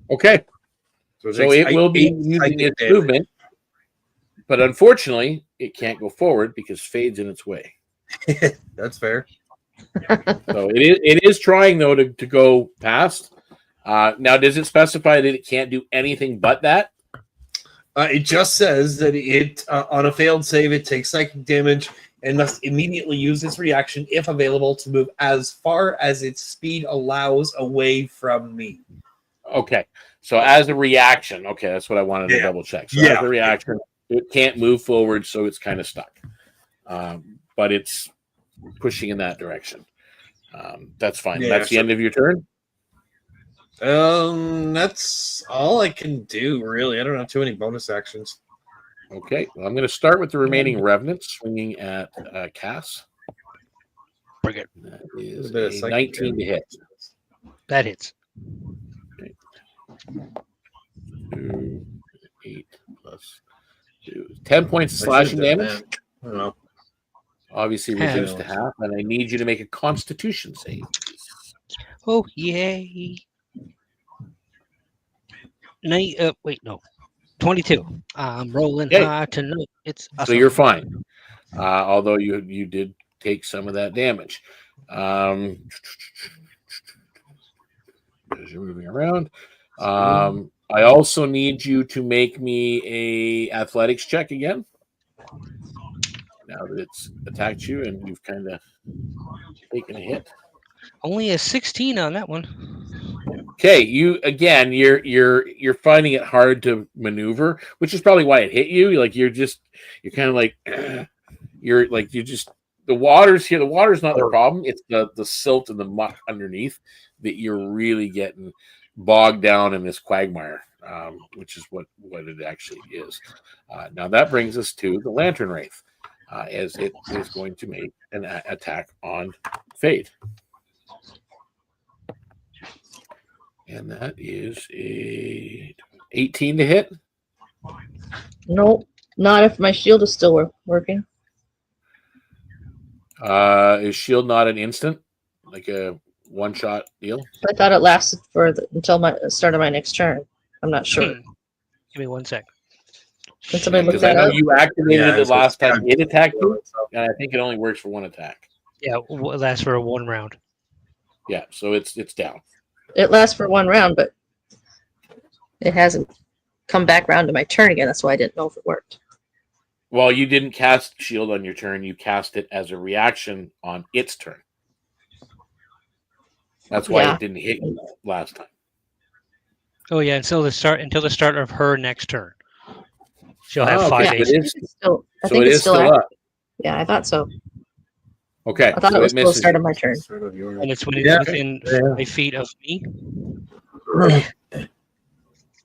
Okay. So it will be 8 using psychic its damage. movement, but unfortunately, it can't go forward because Fade's in its way. That's fair. So it is trying though to go past. Now, does it specify that it can't do anything but that? It just says that it on a failed save, it takes psychic damage and must immediately use its reaction, if available, to move as far as its speed allows away from me. Okay, so as a reaction, okay, that's what I wanted to double check. So as a reaction, it can't move forward, so it's kind of stuck. But it's pushing in that direction. That's fine. That's the end of your turn. That's all I can do, really. I don't have too many bonus actions. Okay, well, I'm going to start with the remaining revenants swinging at Cass. Bring it. That is a 19 to hit. That hits. Okay. 2, 8 plus 2. 10 points of slashing damage. I don't know. Obviously reduced to half, and I need you to make a Constitution save. Oh, yay. Wait, no. 22. I'm rolling high tonight. It's awesome. So you're fine. Although you did take some of that damage. As you're moving around. I also need you to make me a athletics check again. Now that it's attacked you and you've kind of taken a hit. Only a 16 on that one. Okay, you're finding it hard to maneuver, which is probably why it hit you. Like you're kind of like the water's here. The water's not the problem. It's the silt and the muck underneath that you're really getting bogged down in this quagmire, which is what it actually is. Now that brings us to the Lantern Wraith, as it is going to make an attack on Fade. And that is a 18 to hit. Nope, not if my shield is still working. Is shield not an instant, like a one-shot deal? I thought it lasted until my start of my next turn. I'm not sure. Give me 1 sec. Can somebody look Because I that know up? you activated it last time it attacked you, and I think it only works for one attack. Yeah, it lasts for 1 round. Yeah, so it's down. It lasts for 1 round, but it hasn't come back around to my turn again. That's why I didn't know if it worked. Well, you didn't cast shield on your turn. You cast it as a reaction on its turn. That's why it didn't hit you last time. Oh yeah, until the start of her next turn. She'll have 5 okay. days. I think it's still up. active. Yeah, I thought so. Okay. I thought it was still the start of my turn. And it's when it's within 5 feet of me.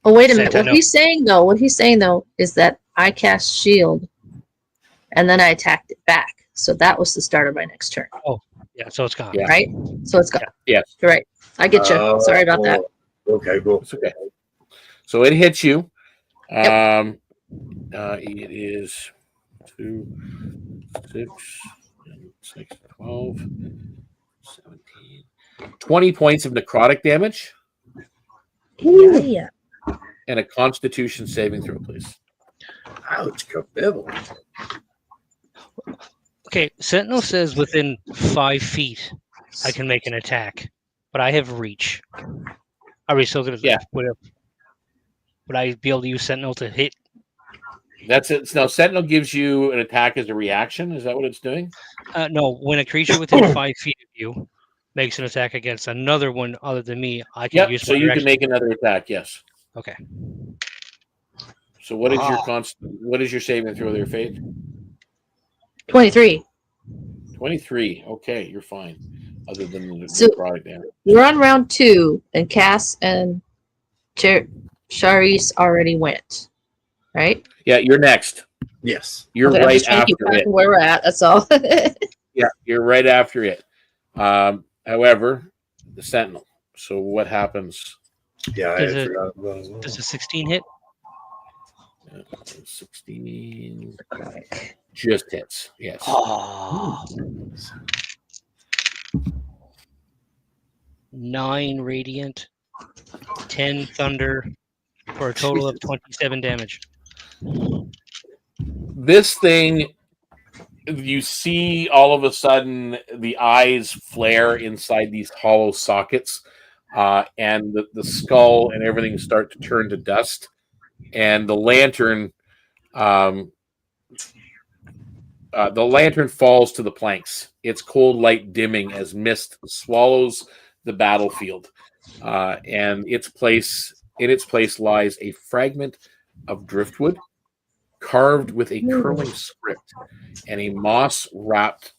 Oh, wait a minute. What he's saying though is that I cast shield and then I attacked it back. So that was the start of my next turn. Oh, yeah, so it's gone. Yeah. Right? So it's gone. Yes. You're right. I get you. Sorry about that. Okay, cool. It's okay. So it hits you. Yep. It is 2, 6, 6, 12, 17, 20 points of necrotic damage. Yeah. And a Constitution saving throw, please. Ouch, kabibble. Okay, Sentinel says within 5 feet I can make an attack, but I have reach. Are we still gonna? Yeah. Would I be able to use Sentinel to hit That's it. Now, Sentinel gives you an attack as a reaction. Is that what it's doing? No, when a creature within 5 feet of you makes an attack against another one other than me, I can Yep. use So my you can reaction. make another attack. Yes. Okay. So what is your What is your saving throw there, Fate? 23. 23. Okay, you're fine. Other than the So- product damage. We're on round 2, and Cass and Charisse already went, right? Yeah, you're next. Yes. You're Okay, I'm right just trying to keep after track it. of where we're at. That's all. Yeah, you're right after it. However, the Sentinel. So what happens? Yeah, I Does it- forgot about that as well. Does a 16 hit? 16 just hits. Yes. Oh. 9 radiant, 10 thunder, for a total of 27 damage. This thing, you see all of a sudden the eyes flare inside these hollow sockets, and the skull and everything start to turn to dust, and the lantern falls to the planks, its cold light dimming as mist swallows the battlefield, and in its place lies a fragment of driftwood carved with a curling script and a moss wrapped,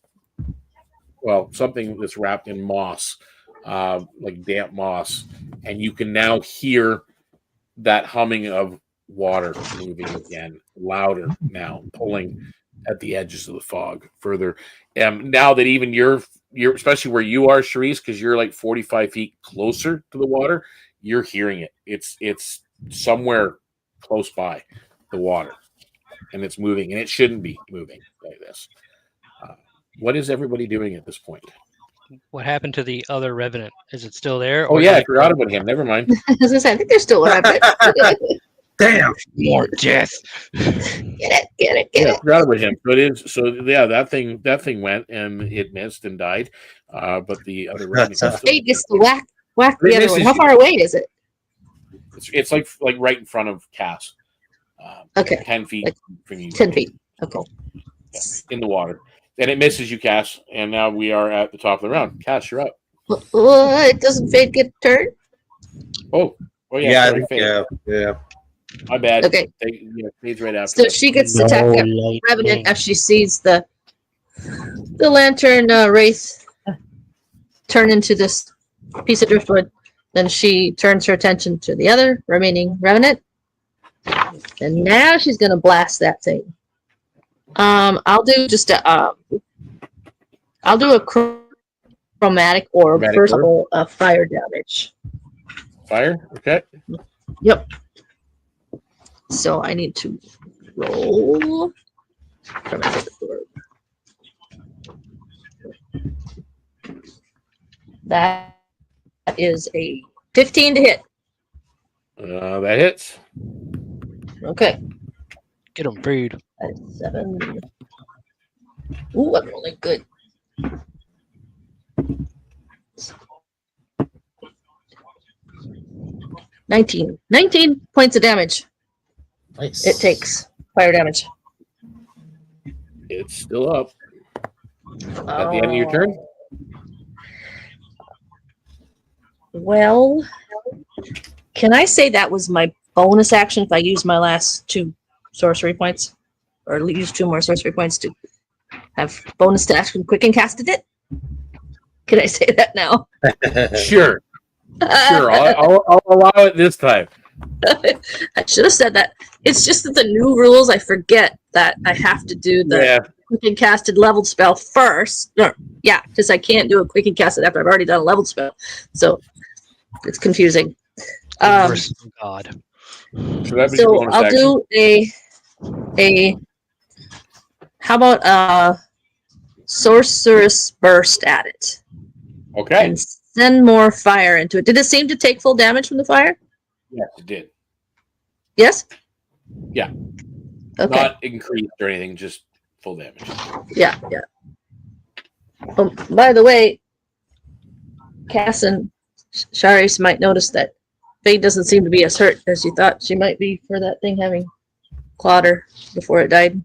something that's wrapped in moss, like damp moss, and you can now hear that humming of water moving again, louder now, pulling at the edges of the fog further. Now that even you're especially where you are, Charisse, because you're like 45 feet closer to the water, you're hearing it. It's somewhere close by the water, and it's moving, and it shouldn't be moving like this. What is everybody doing at this point? What happened to the other revenant? Is it still there? Oh or yeah, did I it forgot go? about him. Never mind. As I said, I think they're still alive. Damn. More death. Get it. Yeah, I forgot about him. So it is. So yeah, that thing went and it missed and died. But the other remnant is still Hey, gets to whack It the other one. misses How you. far away is it? it's like right in front of Cass. Okay, 10 feet Like from you. 10 feet. Okay. In the water. And it misses you, Cass. And now we are at the top of the round. Cass, you're up. What? Doesn't Fade get turned? Oh yeah. Yeah, Sorry, Fade. yeah. My bad. Okay. Fade's right after. So she gets to attack that Revenant as she sees the lantern wraith turn into this piece of driftwood. Then she turns her attention to the other remaining Revenant. And now she's gonna blast that thing. I'll do just a chromatic orb Chromatic first orb? roll of fire damage. Fire. Okay. Yep. So I need to roll chromatic orb. That is a 15 to hit. That hits. Okay. Get him, Breed. That is 7. Ooh, I'm rolling good. $19 points of damage. Nice. It takes fire damage. It's still up. At the end of your turn? Well, can I say that was my bonus action if I use my last 2 sorcery points? Or use 2 more sorcery points to have bonus to action quicken casted it? Can I say that now? Sure. Sure. I'll allow it this time. I should have said that. It's just that the new rules, I forget that I have to do the Yeah. quicken casted leveled spell first. No, yeah, because I can't do a quicken casted after I've already done a leveled spell. So it's confusing. Merciful God. So, that was your So bonus I'll action. do a how about a sorceress burst at it Okay. and send more fire into it. Did it seem to take full damage from the fire? Yes, it did. Yes? Yeah. Okay. Not increased or anything, just full damage. Yeah. Oh, by the way, Cass and Charis might notice that Faye doesn't seem to be as hurt as you thought she might be for that thing having Clotter before it died.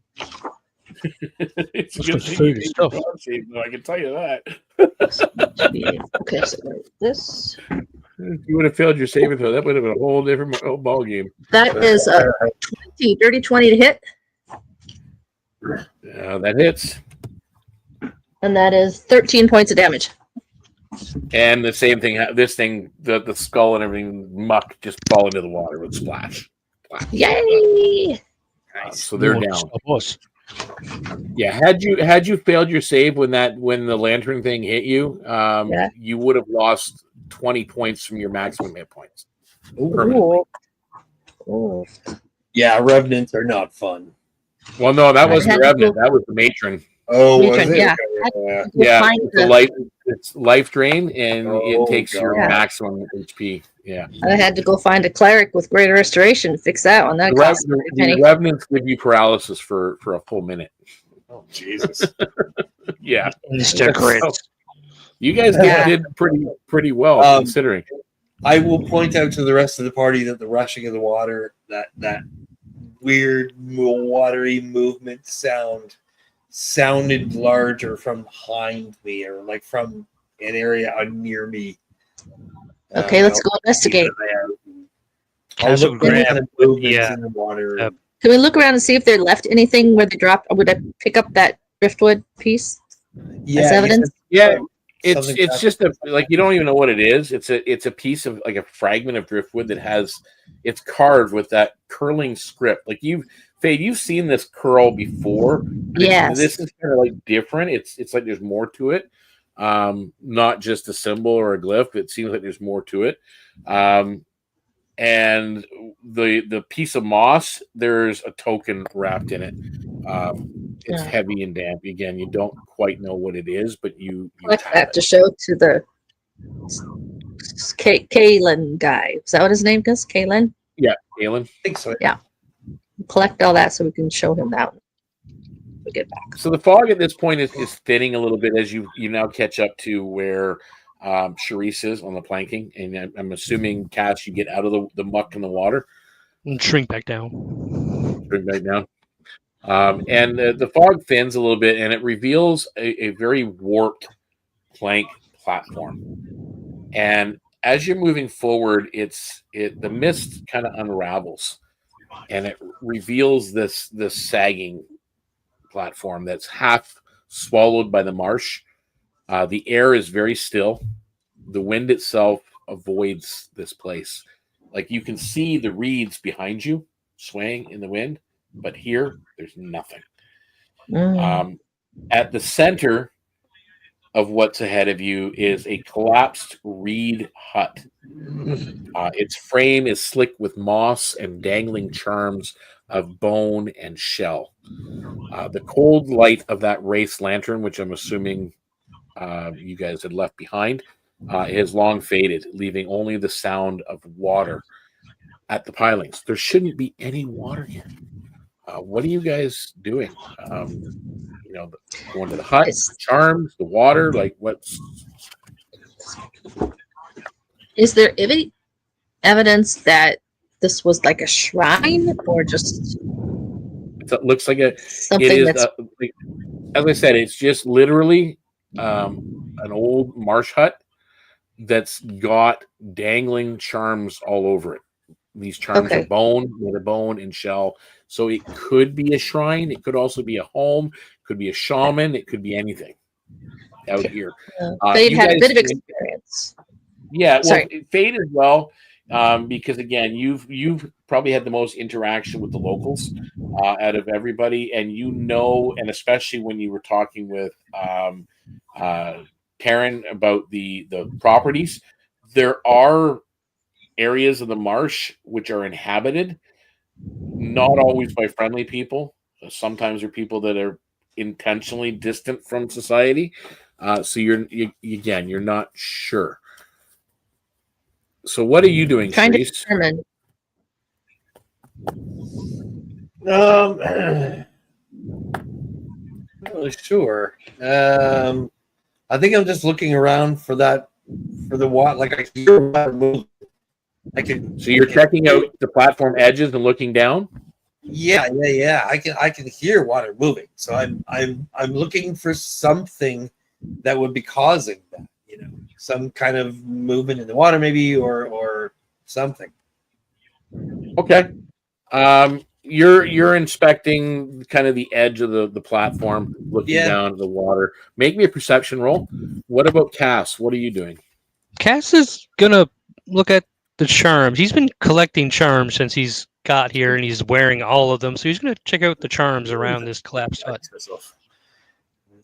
It's a That's good good thing food you and made stuff. your dog save, though, I can tell you that. Okay, so like this. If you would have failed your saving throw, that would have been a whole different ball game. That is a dirty 20 to hit, That hits. and that is 13 points of damage. And the same thing, this thing, the skull and everything, muck just fall into the water with splash. Yay! So they're You won't down. stop us. Yeah, had you failed your save when the lantern thing hit you, Yeah. you would have lost 20 points from your maximum hit points. Ooh. Ooh. Yeah, revenants are not fun. Well, no, that was I the had to revenant. go- That was the matron. Oh, Matron, was it? yeah. Yeah. We'll Yeah, find it's life drain, and Oh, it takes your God. maximum HP. Yeah, I had to go find a cleric with greater restoration to fix that one. That the, cost me a the penny. revenants give you paralysis for a full minute. Oh, Jesus. Yeah, Insta crits. So, you guys Yeah. did pretty well considering. I will point out to the rest of the party that the rushing of the water, that weird watery movement sounded larger from behind me, or like from an area near me. Okay, let's go investigate. I'll Castle look for Grab. kind of movements Yeah. in the water. Yep. Can we look around and see if they left anything where they dropped? Would I pick up that driftwood piece? Yeah, As evidence? Yeah, it's something just like you don't even know what it is. It's a piece of like a fragment of driftwood that it's carved with that curling script. Like you've seen this curl before. Yes. This is kind of like different. It's like there's more to it. Not just a symbol or a glyph. It seems like there's more to it. And the piece of moss, there's a token wrapped in it. It's Yeah. heavy and damp. Again, you don't quite know what it is, but you Collect have that it. to show to the Kalen guy. Is that what his name is? Kalen? Yeah, Galen. I think so. Collect all that so we can show him that when we get back. So the fog at this point is thinning a little bit as you now catch up to where Charisse is on the planking, and I'm assuming, Cass, you get out of the muck and the water, And shrink back down. bring back down. And the fog thins a little bit, and it reveals a very warped plank platform. And as you're moving forward, the mist kind of unravels, and it reveals this sagging platform that's half swallowed by the marsh. The air is very still. The wind itself avoids this place. Like you can see the reeds behind you swaying in the wind, but here there's nothing. At the center of what's ahead of you is a collapsed reed hut. Its frame is slick with moss and dangling charms of bone and shell. The cold light of that race lantern, which I'm assuming you guys had left behind, has long faded, leaving only the sound of water at the pilings. There shouldn't be any water here. What are you guys doing? Going to the hut, the charms, the water, like what's... Is there evidence that this was like a shrine or just It looks like it something is, that's as I said, it's just literally an old marsh hut that's got dangling charms all over it. These charms are made of bone and shell. So it could be a shrine. It could also be a home. It could be a shaman. It could be anything out here. they've you had a guys bit of can- experience. Yeah, well, Sorry. Fade as well, because again, you've probably had the most interaction with the locals out of everybody, and and especially when you were talking with Taryn about the properties, there are areas of the marsh which are inhabited, not always by friendly people. Sometimes they're people that are intentionally distant from society. So you're not sure. So what are you doing, Trying to Charisse? determine. Not really sure. I think I'm just looking around for the water. Like I hear water move. So you're checking out the platform edges and looking down? Yeah. I can hear water moving. So I'm looking for something that would be causing that. Some kind of movement in the water, maybe, or something. Okay. You're inspecting kind of the edge of the platform, looking down at the water. Make me a perception roll. What about Cass? What are you doing? Cass is gonna look at the charms. He's been collecting charms since he's got here, and he's wearing all of them. So he's gonna check out the charms around this collapsed hut.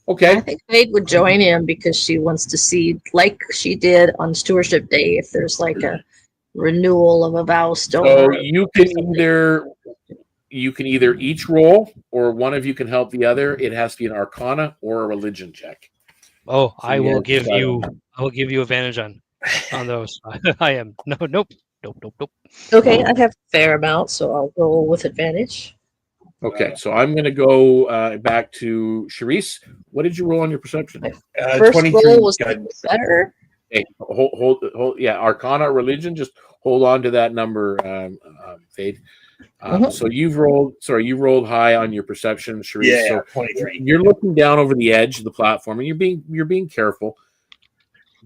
Okay. I think Fade would join him because she wants to see, like she did on Stewardship Day, if there's like a renewal of a vow stone. So you can either each roll, or one of you can help the other. It has to be an Arcana or a Religion check. Oh, So I will give you advantage on those. I am nope. Okay, I have a fair amount, so I'll roll with advantage. Okay, so I'm going to go back to Charisse. What did you roll on your perception? First 23 roll was guidance. better. Hey, hold. Yeah, Arcana, Religion. Just hold on to that number, Fade. So you rolled high on your perception, Charisse. Yeah, so 23. You're looking down over the edge of the platform, and you're being careful.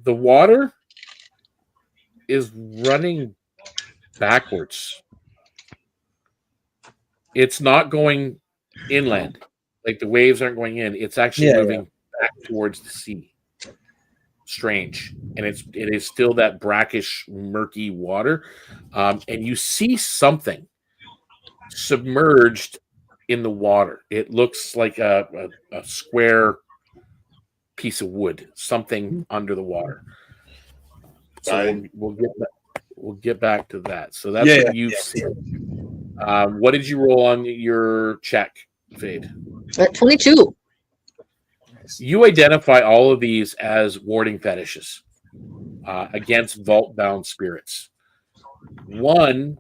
The water is running backwards. It's not going inland, like the waves aren't going in. It's actually moving back towards the sea. Strange, and it is still that brackish, murky water, and you see something submerged in the water. It looks like a square piece of wood, something under the water. So we'll get back to that. So that's what you've seen. What did you roll on your check, Fade? 22. You identify all of these as warding fetishes against vault-bound spirits. One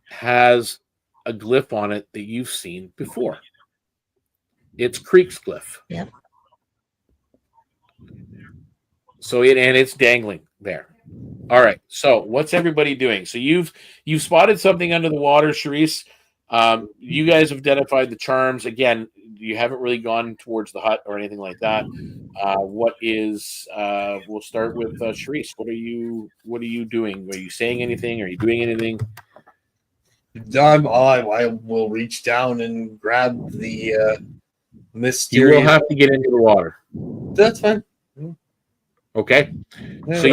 has a glyph on it that you've seen before. It's Creek's glyph. Yep. So it's dangling there. All right. So what's everybody doing? So you've spotted something under the water, Charisse. You guys have identified the charms. Again, you haven't really gone towards the hut or anything like that. We'll start with Charisse. What are you doing? Are you saying anything? Are you doing anything? I will reach down and grab the mysterious. You will have to get into the water. That's fine. Okay. So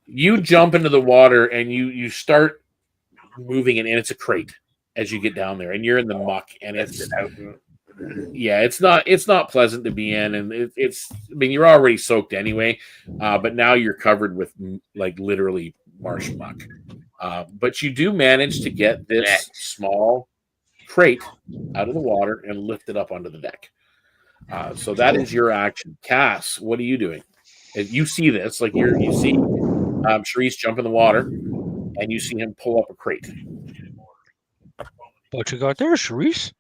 you jump into the water and you start moving it, and it's a crate as you get down there, and you're in the muck, and it's not pleasant to be in, and you're already soaked anyway, but now you're covered with like literally marsh muck. But you do manage to get this small crate out of the water and lift it up onto the deck. So that is your action. Cass, what are you doing? As you see this, like you see Charisse jump in the water, and you see him pull up a crate. What you got there, Charisse?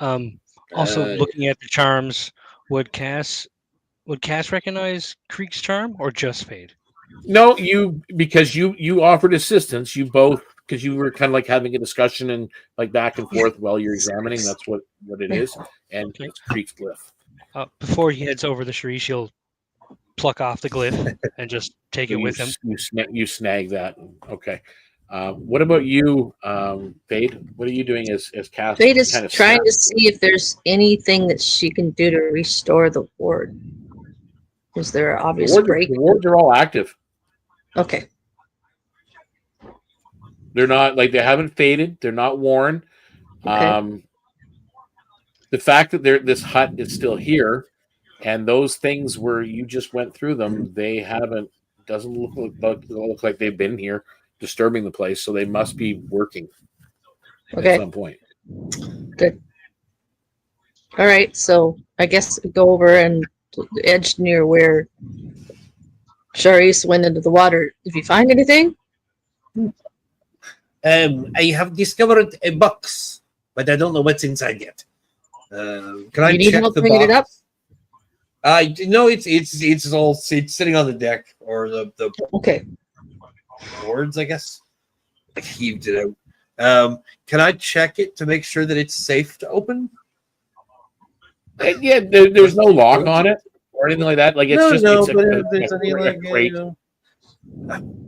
Also, looking at the charms, would Cass recognize Creek's charm or just Fade? No, because you offered assistance. You both, because you were kind of like having a discussion and like back and forth while you're examining. That's what it is, and it's Creek's glyph. Before he heads over the Charisse, you'll pluck off the glyph and just take it with him. You snag that. Okay. What about you, Fade? What are you doing as Cass? Fade is trying to see if there's anything that she can do to restore the ward. Is there an obvious break? The wards are all active. Okay. They're not they haven't faded. They're not worn. Okay. The fact that this hut is still here, and those things where you just went through them, they haven't. Doesn't look like they've been here disturbing the place, so they must be working at some point. Good. All right, so I guess go over and edge near where Charisse went into the water. Did you find anything? I have discovered a box, but I don't know what's inside yet. Can I check the box? It up? No, it's sitting on the deck or the okay boards, I guess. I heaved it Can I check it to make sure that it's safe to open? Yeah, there's no lock on it or anything like that. Like it's just no, it's but a, if there's any a crate.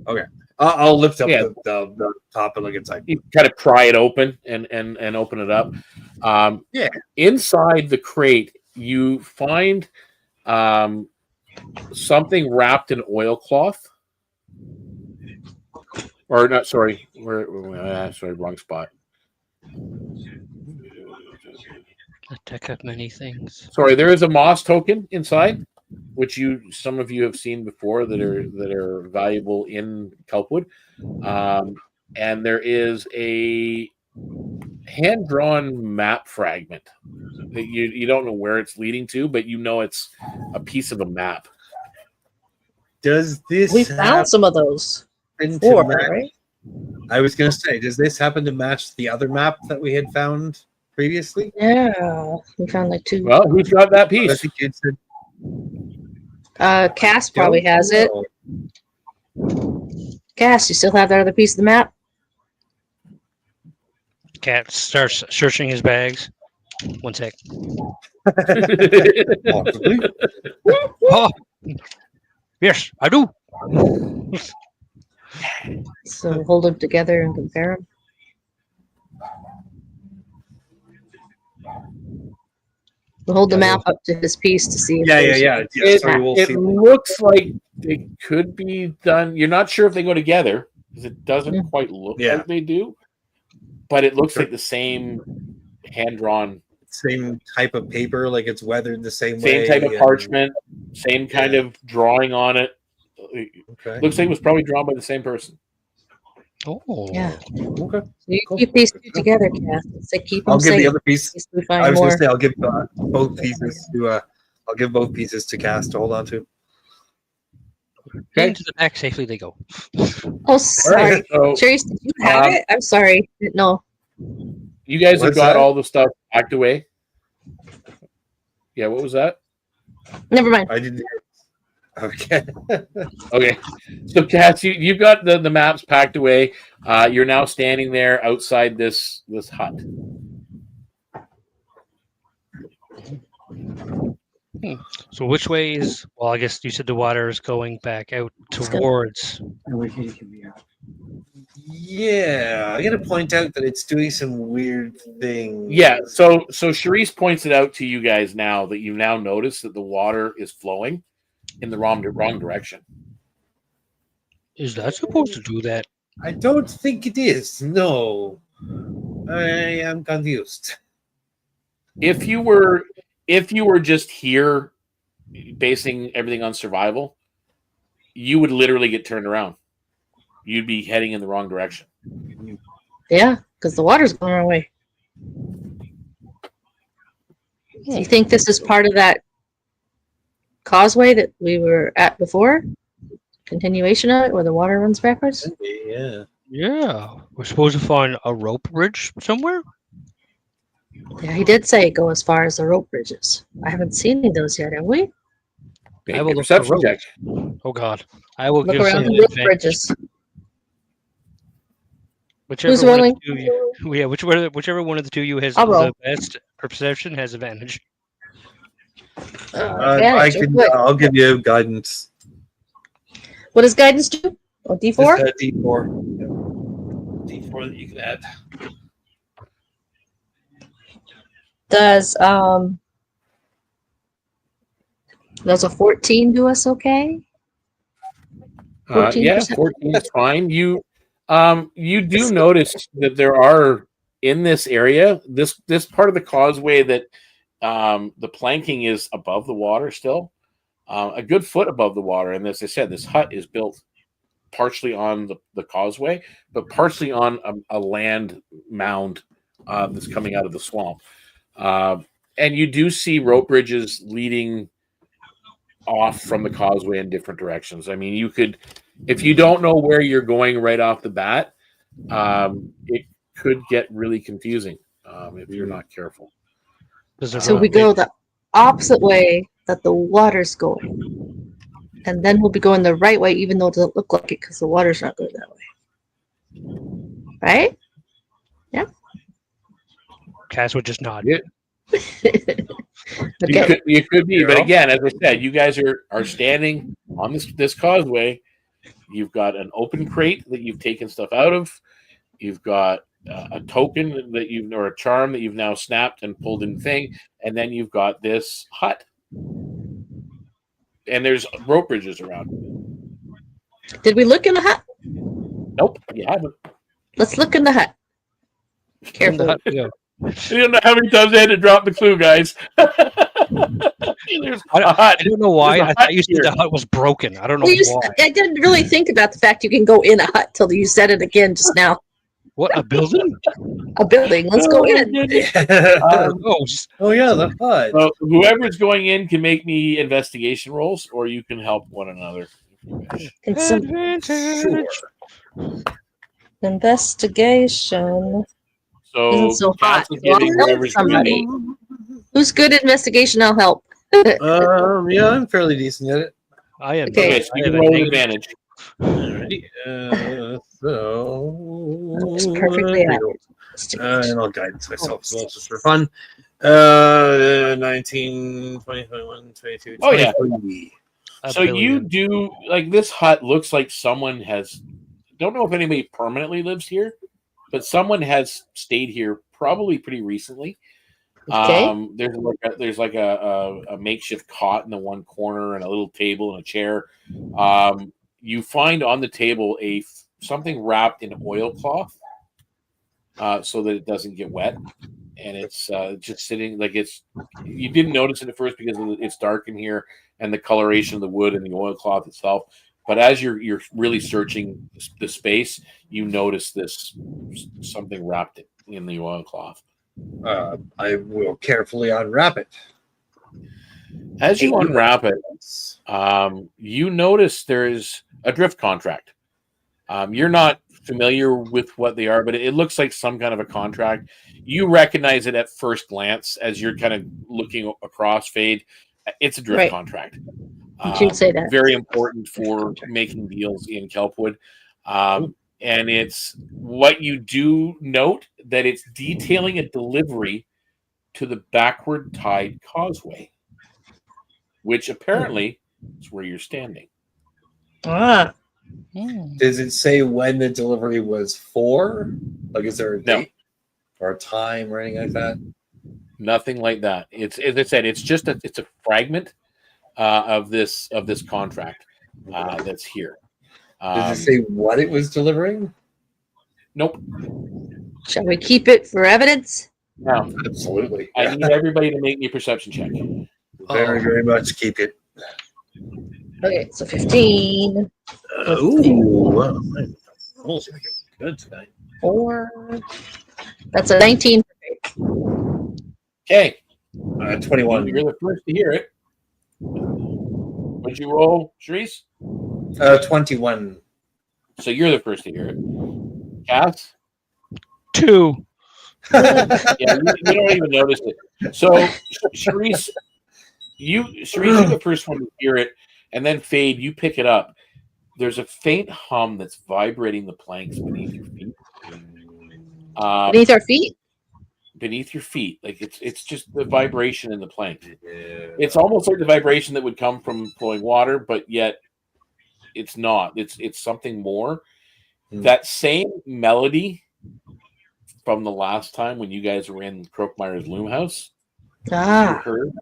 Okay, I'll lift up Yeah. the top and look inside. You kind of pry it open and open it up. Yeah. Inside the crate, you find something wrapped in oilcloth. Or not, sorry. Sorry, wrong spot. A deck of many things. Sorry, there is a moss token inside, which some of you have seen before that are valuable in Kelpwood. And there is a hand-drawn map fragment that you don't know where it's leading to, but you know it's a piece of a map. Does this We found some of those happen to before, match- right? I was going to say, does this happen to match the other map that we had found previously? Yeah, we found like 2. Well, who's got that I piece? think it's Cass probably has it. Cass, you still have that other piece of the map? Cat starts searching his bags. One sec. Possibly. Oh, yes, I do. So hold them together and compare them. We'll hold the map up to his piece to see if there's- It, So we'll it see. looks like it could be done. You're not sure if they go together because it doesn't quite look like they do, but it looks like the same hand-drawn, Same type of paper, like it's weathered the same way. same type of parchment, same kind of drawing on it. Okay. Looks like it was probably drawn by the same person. Oh, Yeah. Okay. You Cool. keep these 2 together, Cass. Say keep them I'll give safe. the other piece. in case we I find was going more. to say I'll give both pieces to. I'll give both pieces to Cass to hold on to. Okay. into the back safely they go. Oh, sorry. All right, so Trace, did you have it? I'm sorry. Didn't know. you guys have What's got that? all the stuff packed away. Yeah, what was that? Never mind. I didn't. Okay. Okay, so Cass, you've got the maps packed away. You're now standing there outside this hut. So which way is? Well, I guess you said the water is going back out towards. Yeah, I got to point out that it's doing some weird things. Yeah, so Charisse points it out to you guys now that you now notice that the water is flowing in the wrong direction. Is that supposed to do that? I don't think it is. No, I am confused. If you were just here basing everything on survival, you would literally get turned around. You'd be heading in the wrong direction. Yeah, because the water's going our way. Do you think this is part of that causeway that we were at before? Continuation of it, where the water runs backwards? Yeah. Yeah, we're supposed to find a rope bridge somewhere. Yeah, he did say go as far as the rope bridges. I haven't seen any of those yet, have we? Make I will a look for perception rope. check. Oh God, I will Look give around someone the an rope advantage. bridges. Whichever Who's one of rolling? the two you, yeah, whichever one of the two you has I'll roll. the best perception has advantage. I Advantage, can. good. I'll give you guidance. What does guidance do? Oh, D4? Just a D4. Yeah. D4 that you can add. Does a 14 do us okay? 14%? 14 is fine. You do notice that there are in this area, this part of the causeway that the planking is above the water still, a good foot above the water. And as I said, this hut is built partially on the causeway, but partially on a land mound that's coming out of the swamp. And you do see rope bridges leading off from the causeway in different directions. I mean, you could, if you don't know where you're going right off the bat, it could get really confusing if you're not careful. So we go the opposite way that the water's going. And then we'll be going the right way, even though it doesn't look like it because the water's not going that way. Right? Cass would just nod. Yeah. Okay. You could be, but Yeah. again, as I said, you guys are standing on this causeway. You've got an open crate that you've taken stuff out of. You've got a token that you've or a charm that you've now snapped and pulled in thing, and then you've got this hut, and there's rope bridges around. Did we look in the hut? Nope, you haven't. Let's look in the hut. In the Careful. hut, yeah. You don't know how many times I had to drop the clue, guys. There's a hut. I don't know why. There's a I hut thought you said here. the hut was broken. I don't know Well, why. I didn't really think about the fact you can go in a hut till you said it again just now. What, a building? A building. Let's go in. Oh, Oh yeah, the hut. So whoever's going in can make me investigation rolls, or you can help one another. And some advantage. investigation. So, Isn't so Cass hot. is Well, giving help whoever's somebody. doing Who's good at investigation? I'll help. Yeah, I'm fairly decent at it. I am. it. Okay. Okay, so I you have can a roll negative. advantage. Alrighty. So It's perfectly average. and I'll guidance myself as well, just for fun. 19, 20, 21, 22, Oh, yeah. 23. A So you billion. do like this hut looks like someone has. Don't know if anybody permanently lives here, but someone has stayed here probably pretty recently. Okay. There's like a makeshift cot in the one corner and a little table and a chair. You find on the table something wrapped in oilcloth, so that it doesn't get wet, and it's just sitting like it's. You didn't notice it at first because it's dark in here and the coloration of the wood and the oilcloth itself. But as you're really searching the space, you notice this something wrapped in the oilcloth. I will carefully unwrap it. As you unwrap it, you notice there's a drift contract. You're not familiar with what they are, but it looks like some kind of a contract. You recognize it at first glance as you're kind of looking across, Fade. It's a drift Right. contract. You should say that. Very important for making deals in Kelpwood. And it's what you do note that it's detailing a delivery to the backward tide causeway, which apparently is where you're standing. Ah. Does it say when the delivery was for? Like, is there a No. date or a time or anything like that? Nothing like that. It's as I said, it's just it's a fragment of this contract that's here. Does it say what it was delivering? Nope. Shall we keep it for evidence? Now Absolutely. I need everybody to make me a perception check. Very, very much keep it. Okay, so 15. Ooh. Rolls are good tonight. 4. That's a 19. Okay. 21. You're the first to hear it. Would you roll, Sharice? 21. So you're the first to hear it. Cass? 2. Yeah, you don't even notice it. So Sharice, you're the first one to hear it, and then Fade, you pick it up. There's a faint hum that's vibrating the planks beneath your feet. Beneath our feet? Beneath your feet, like it's just the vibration in the plank. It's almost like the vibration that would come from flowing water, but yet it's not. It's something more. That same melody from the last time when you guys were in Croakmeyer's loom house, you heard.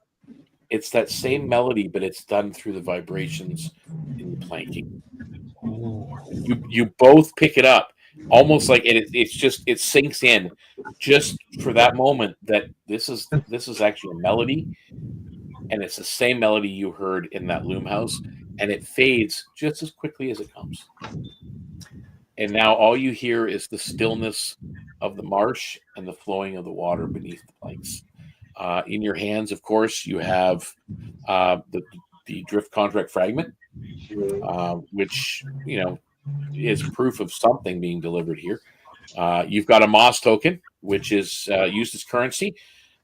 It's that same melody, but it's done through the vibrations in the planking. You both pick it up, almost like it sinks in just for that moment that this is actually a melody, and it's the same melody you heard in that loom house, and it fades just as quickly as it comes. And now all you hear is the stillness of the marsh and the flowing of the water beneath the planks. In your hands, of course, you have the drift contract fragment, which is proof of something being delivered here. You've got a Moss token, which is used as currency,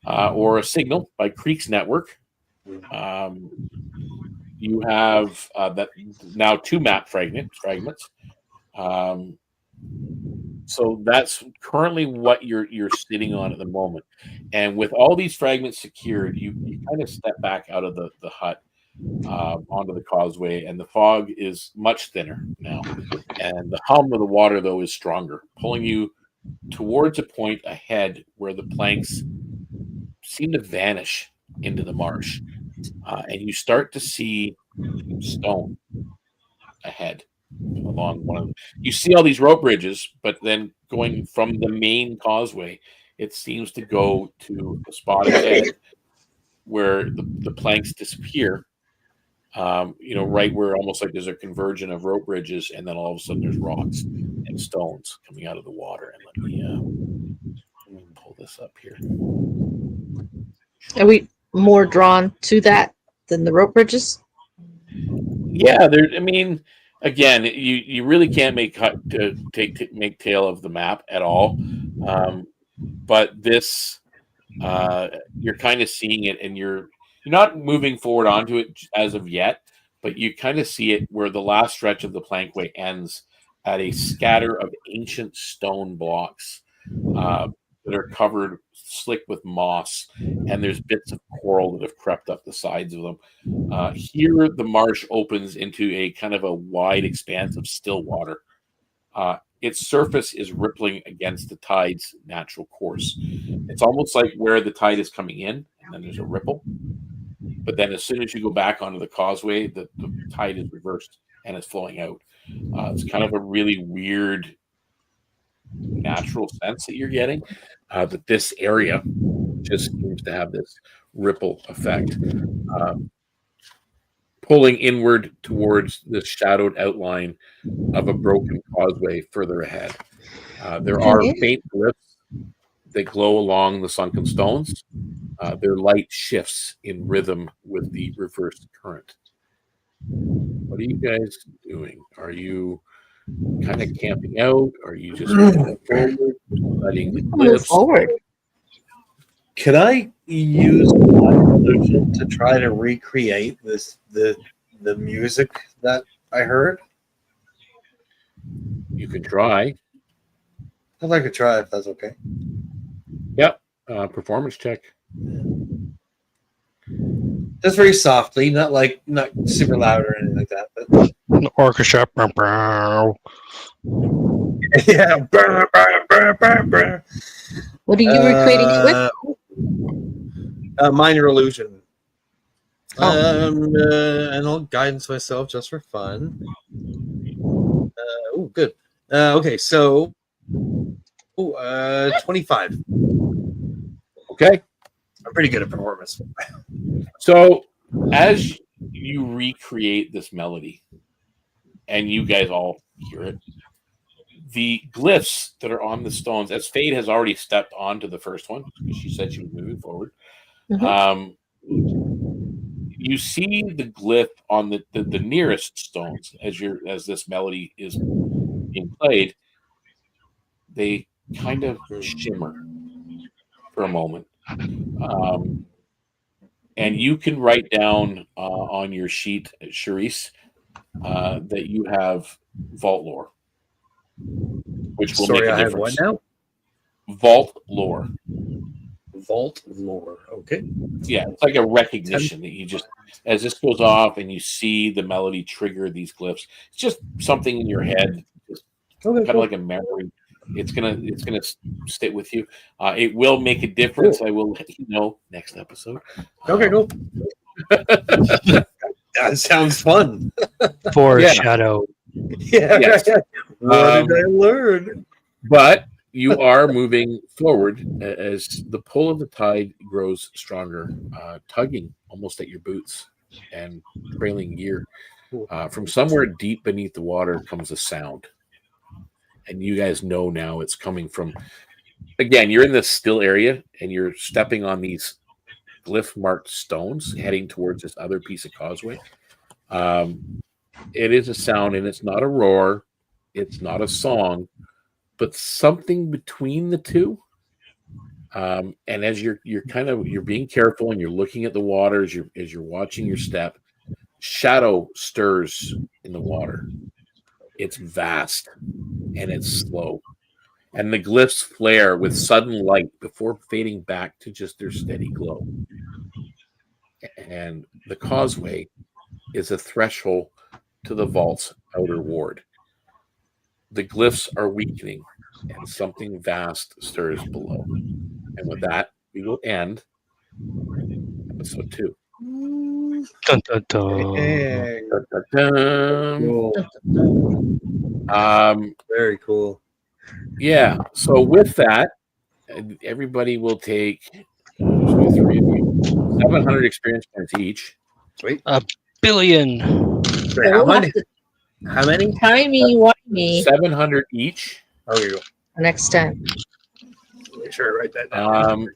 or a signal by Creek's network. You have that now 2 map fragments. So that's currently what you're sitting on at the moment. And with all these fragments secured, you kind of step back out of the hut onto the causeway, and the fog is much thinner now. And the hum of the water, though, is stronger, pulling you towards a point ahead where the planks seem to vanish into the marsh. And you start to see stone ahead along one of them. You see all these rope bridges, but then going from the main causeway, it seems to go to a spot ahead where the planks disappear. Right where almost like there's a convergence of rope bridges, and then all of a sudden there's rocks and stones coming out of the water. And let me pull this up here. Are we more drawn to that than the rope bridges? Yeah, again, you really can't make tail of the map at all. But this, you're kind of seeing it, and you're not moving forward onto it as of yet, but you kind of see it where the last stretch of the plankway ends at a scatter of ancient stone blocks that are covered slick with moss, and there's bits of coral that have crept up the sides of them. Here, the marsh opens into a kind of a wide expanse of still water. Its surface is rippling against the tide's natural course. It's almost like where the tide is coming in, and then there's a ripple. But then as soon as you go back onto the causeway, the tide is reversed and it's flowing out. It's kind of a really weird natural sense that you're getting, that this area just seems to have this ripple effect, pulling inward towards the shadowed outline of a broken causeway further ahead. There are faint glyphs that glow along the sunken stones. Their light shifts in rhythm with the reversed current. What are you guys doing? Are you kind of camping out? Are you just moving forward, letting the Move glyphs? forward. Could I use my illusion to try to recreate the music that I heard? You can try. I'd like to try if that's okay. Yep. Performance check. Just very softly, not super loud or anything like that. But The orchestra. yeah. What are you recreating it with? Minor illusion. Oh. And I'll guidance myself just for fun. Good. Okay, so 25. Okay. I'm pretty good at performance. So as you recreate this melody, and you guys all hear it, the glyphs that are on the stones, as Fade has already stepped onto the first one, because she said she was moving forward. Mhm. You see the glyph on the nearest stones as this melody is being played. They kind of shimmer for a moment. And you can write down on your sheet, Charisse, that you have vault lore, which will make a I have difference. what now? Vault lore. Vault lore. Okay. Yeah, it's like a recognition that you just, as this goes off and you see the melody trigger these glyphs, it's just something in your head, just kind of like a memory. It's gonna stay with you. It will make a difference. I will let you know next episode. Okay, cool. That sounds fun. Foreshadow. Yeah. Yes. What did I learn? But you are moving forward as the pull of the tide grows stronger, tugging almost at your boots and trailing gear. From somewhere deep beneath the water comes a sound. And you guys know now it's coming from, again, you're in this still area and you're stepping on these glyph marked stones heading towards this other piece of causeway. It is a sound, and it's not a roar, it's not a song, but something between the two. And as you're being careful and you're looking at the water as you're watching your step, shadow stirs in the water. It's vast and it's slow. and the glyphs flare with sudden light before fading back to just their steady glow. And the causeway is a threshold to the vault's outer ward. The glyphs are weakening, and something vast stirs below. And with that, we will end episode 2. Dun, dun, dun. Hey, Dun, dun, cool. dun. Very cool. Yeah. So with that, everybody will take 700 experience points each. Sweet. Billion. Sorry, how many? How many? Timey-wimey 700 each. Oh, you go. next time. Make sure I write that down.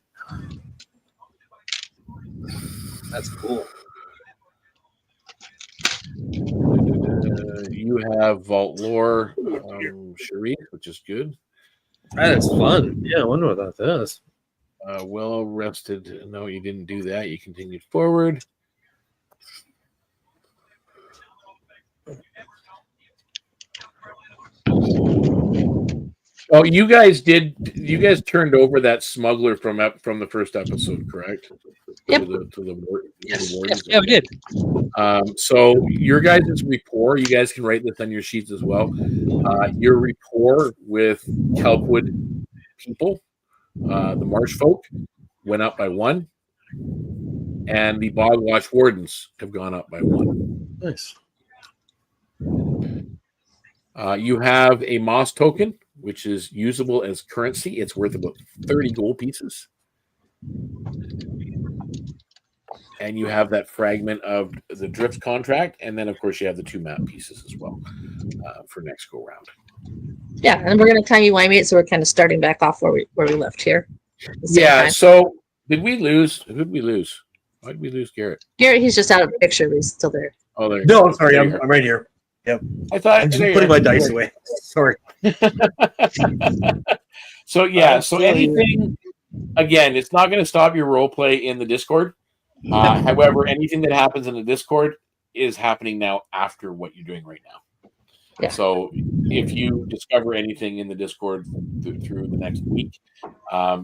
That's cool. You have Vault Lore, Cherie, which is good. That is fun. Yeah, I wonder what that does. Well rested. No, you didn't do that. You continued forward. Oh, you guys did. You guys turned over that smuggler from the first episode, correct? Yep. To the Yes. wardens? Yeah, we did. So your guys' rapport, you guys can write this on your sheets as well. Your rapport with Kelpwood people, the Marsh folk, went up by 1, and the Bogwatch wardens have gone up by 1. Nice. You have a moss token, which is usable as currency. It's worth about 30 gold pieces. And you have that fragment of the drift contract. And then, of course, you have the 2 map pieces as well for next go round. Yeah, and we're going to timey-wimey it, so we're kind of starting back off where we left here. at the same Yeah, time. so did we lose? Who did we lose? Why did we lose Garrett? Garrett, he's just out of the picture, but he's still there. Oh, there. No, I'm sorry. There I'm you are. right here. I thought I'm just there you putting are. my dice away. Sorry. So yeah, I'm so still anything again, it's not going to stop your role play in the Discord. However, anything that happens in the Discord is happening now after what you're doing right now. Yeah. So if you discover anything in the Discord through the next week,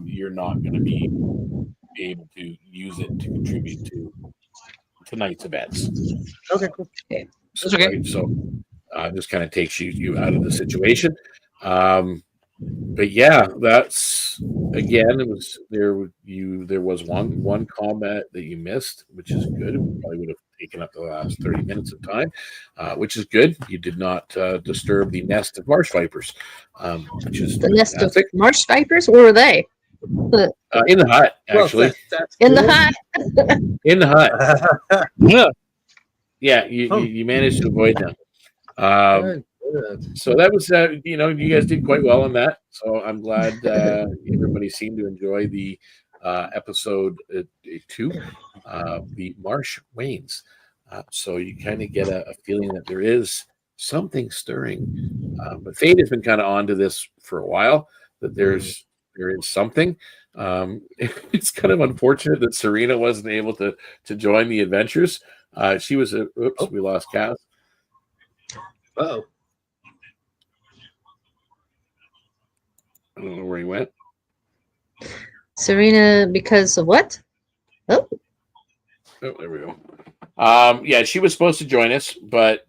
you're not going to be able to use it to contribute to tonight's events. Okay, cool. That's okay. Right? So this kind of takes you out of the situation. But yeah, that's again. It was there. There was one combat that you missed, which is good. It probably would have taken up the last 30 minutes of time, which is good. You did not disturb the nest of marsh vipers, which is The nest of fantastic. marsh vipers? Where were they? In the hut, actually. That's In the cool. hut? In the hut. Yeah. Yeah, Oh. you managed to avoid them. Good. So that was, you guys did quite well on that. So I'm glad everybody seemed to enjoy the episode 2, the Marsh Wanes. So you kind of get a feeling that there is something stirring. But Fate has been kind of onto this for a while, that there is something. It's kind of unfortunate that Serena wasn't able to join the adventures. She was we lost Cass. Oh, I don't know where he went. Serena, because of what? Oh, Oh, there we go. Yeah, she was supposed to join us, but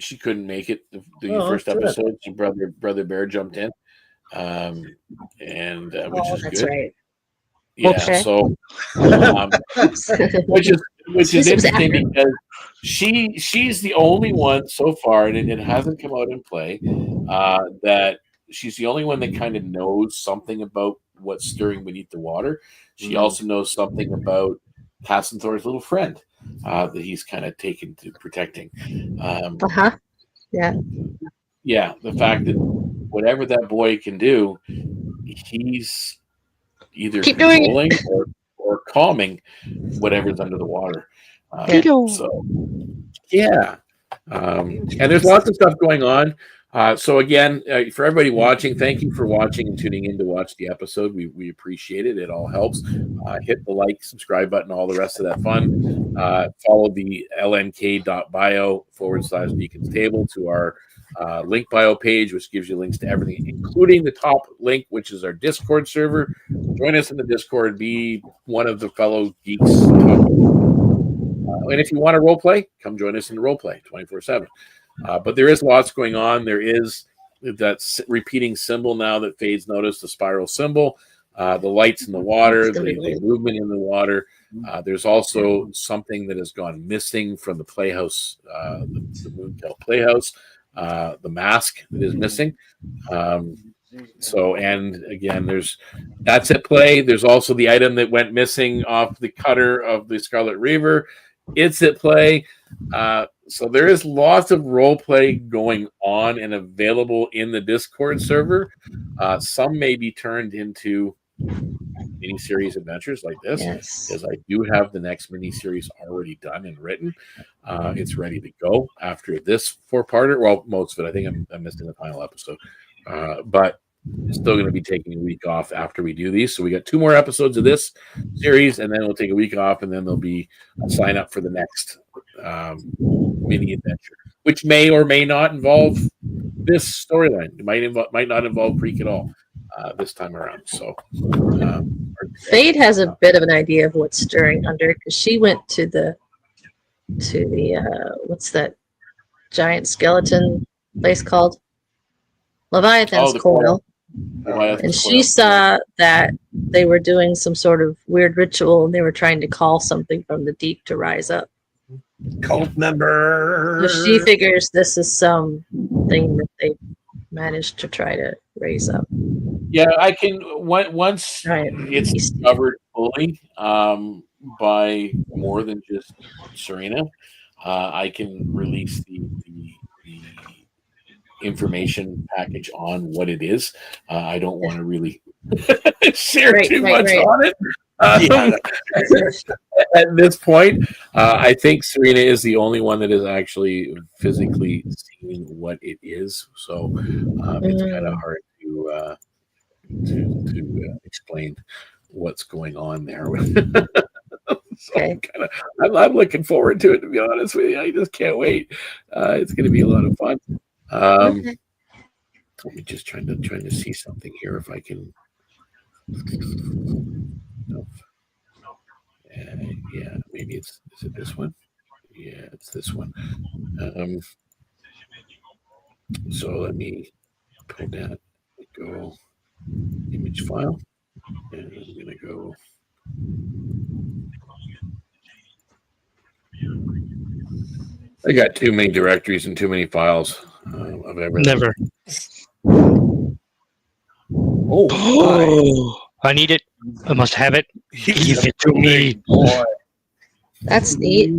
she couldn't make it the first that's episode. So brother Bear jumped in, and which is that's good. right. Yeah, Okay. so which is interesting because she's the only one so far, and it hasn't come out in play, that she's the only one that kind of knows something about what's stirring beneath the water. She also knows something about Cassanthor's little friend that he's kind of taken to protecting. Uh-huh. Yeah. Yeah, the fact that whatever that boy can do, he's either Keep doing it. controlling or calming whatever's under the water. So, yeah. And there's lots of stuff going on. So again, for everybody watching, thank you for watching and tuning in to watch the episode. We appreciate it. It all helps. Hit the like, subscribe button, all the rest of that fun. Follow the lnk.bio /DeaconsTable to our link bio page, which gives you links to everything, including the top link, which is our Discord server. Join us in the Discord. Be one of the fellow geeks. And if you want to role play, come join us in the role play 24/7. But there is lots going on. There is that repeating symbol now that Fade's noticed, the spiral symbol, the lights in the water, the movement in the water. There's also something that has gone missing from the playhouse, the Moontail Playhouse, the mask that is missing. And again, that's at play. There's also the item that went missing off the cutter of the Scarlet Reaver. It's at play. So there is lots of role play going on and available in the Discord server. Some may be turned into mini-series adventures like this, because I do have the next mini-series already done and written. It's ready to go after this 4-parter. Well, most of it. I think I'm missing the final episode. But still going to be taking a week off after we do these. So we got 2 more episodes of this series, and then we'll take a week off, and then there'll be a sign up for the next mini adventure, which may or may not involve this storyline. It might not involve Creek at all this time around. So Fade has a bit of an idea of what's stirring under, because she went to the what's that giant skeleton place called? Leviathan's Coil. And she saw that they were doing some sort of weird ritual, and they were trying to call something from the deep to rise up. Cult member. So she figures this is something that they managed to try to raise up. Yeah, I can once it's discovered fully by more than just Serena, I can release the information package on what it is. I don't want to really share too much on it. At this point, I think Serena is the only one that is actually physically seeing what it is. So it's kind of hard to explain what's going on there. So I'm looking forward to it, to be honest with you. I just can't wait. It's going to be a lot of fun. Let me just trying to see something here if I can. No. Yeah, maybe is it this one? Yeah, it's this one. So let me pull that, go image file, and I'm gonna go. I got too many directories and too many files of everything. Never. Oh, I need it. I must have it. Give it to me. Boy. That's neat.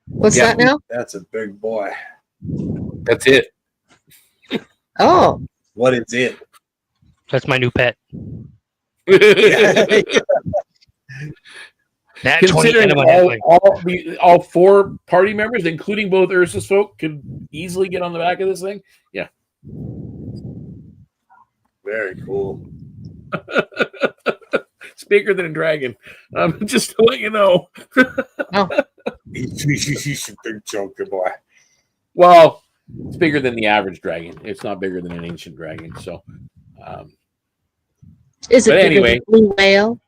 What's that now? That's a big boy. That's it. Oh. What is it? That's my new pet. Considering all 4 party members, including both Ursa's folk, could easily get on the back of this thing. Yeah. Very cool. It's bigger than a dragon. Just to let you know. He's a big chunky boy. Well, it's bigger than the average dragon. It's not bigger than an ancient dragon. So, is it bigger than blue whale?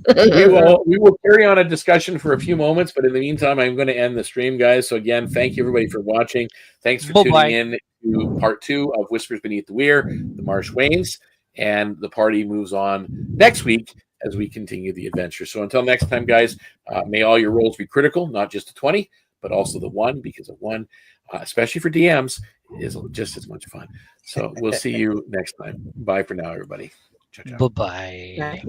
we will carry on a discussion for a few moments, but in the meantime, I'm going to end the stream, guys. So again, thank you everybody for watching. Thanks for tuning in to part 2 of Whispers Beneath the Weir, the Marsh Wanes, and the party moves on next week as we continue the adventure. So until next time, guys, may all your rolls be critical, not just a 20, but also the 1, because a 1, especially for DMs, is just as much fun. So we'll see you next time. Bye for now, everybody. Ciao, ciao. Bye-bye.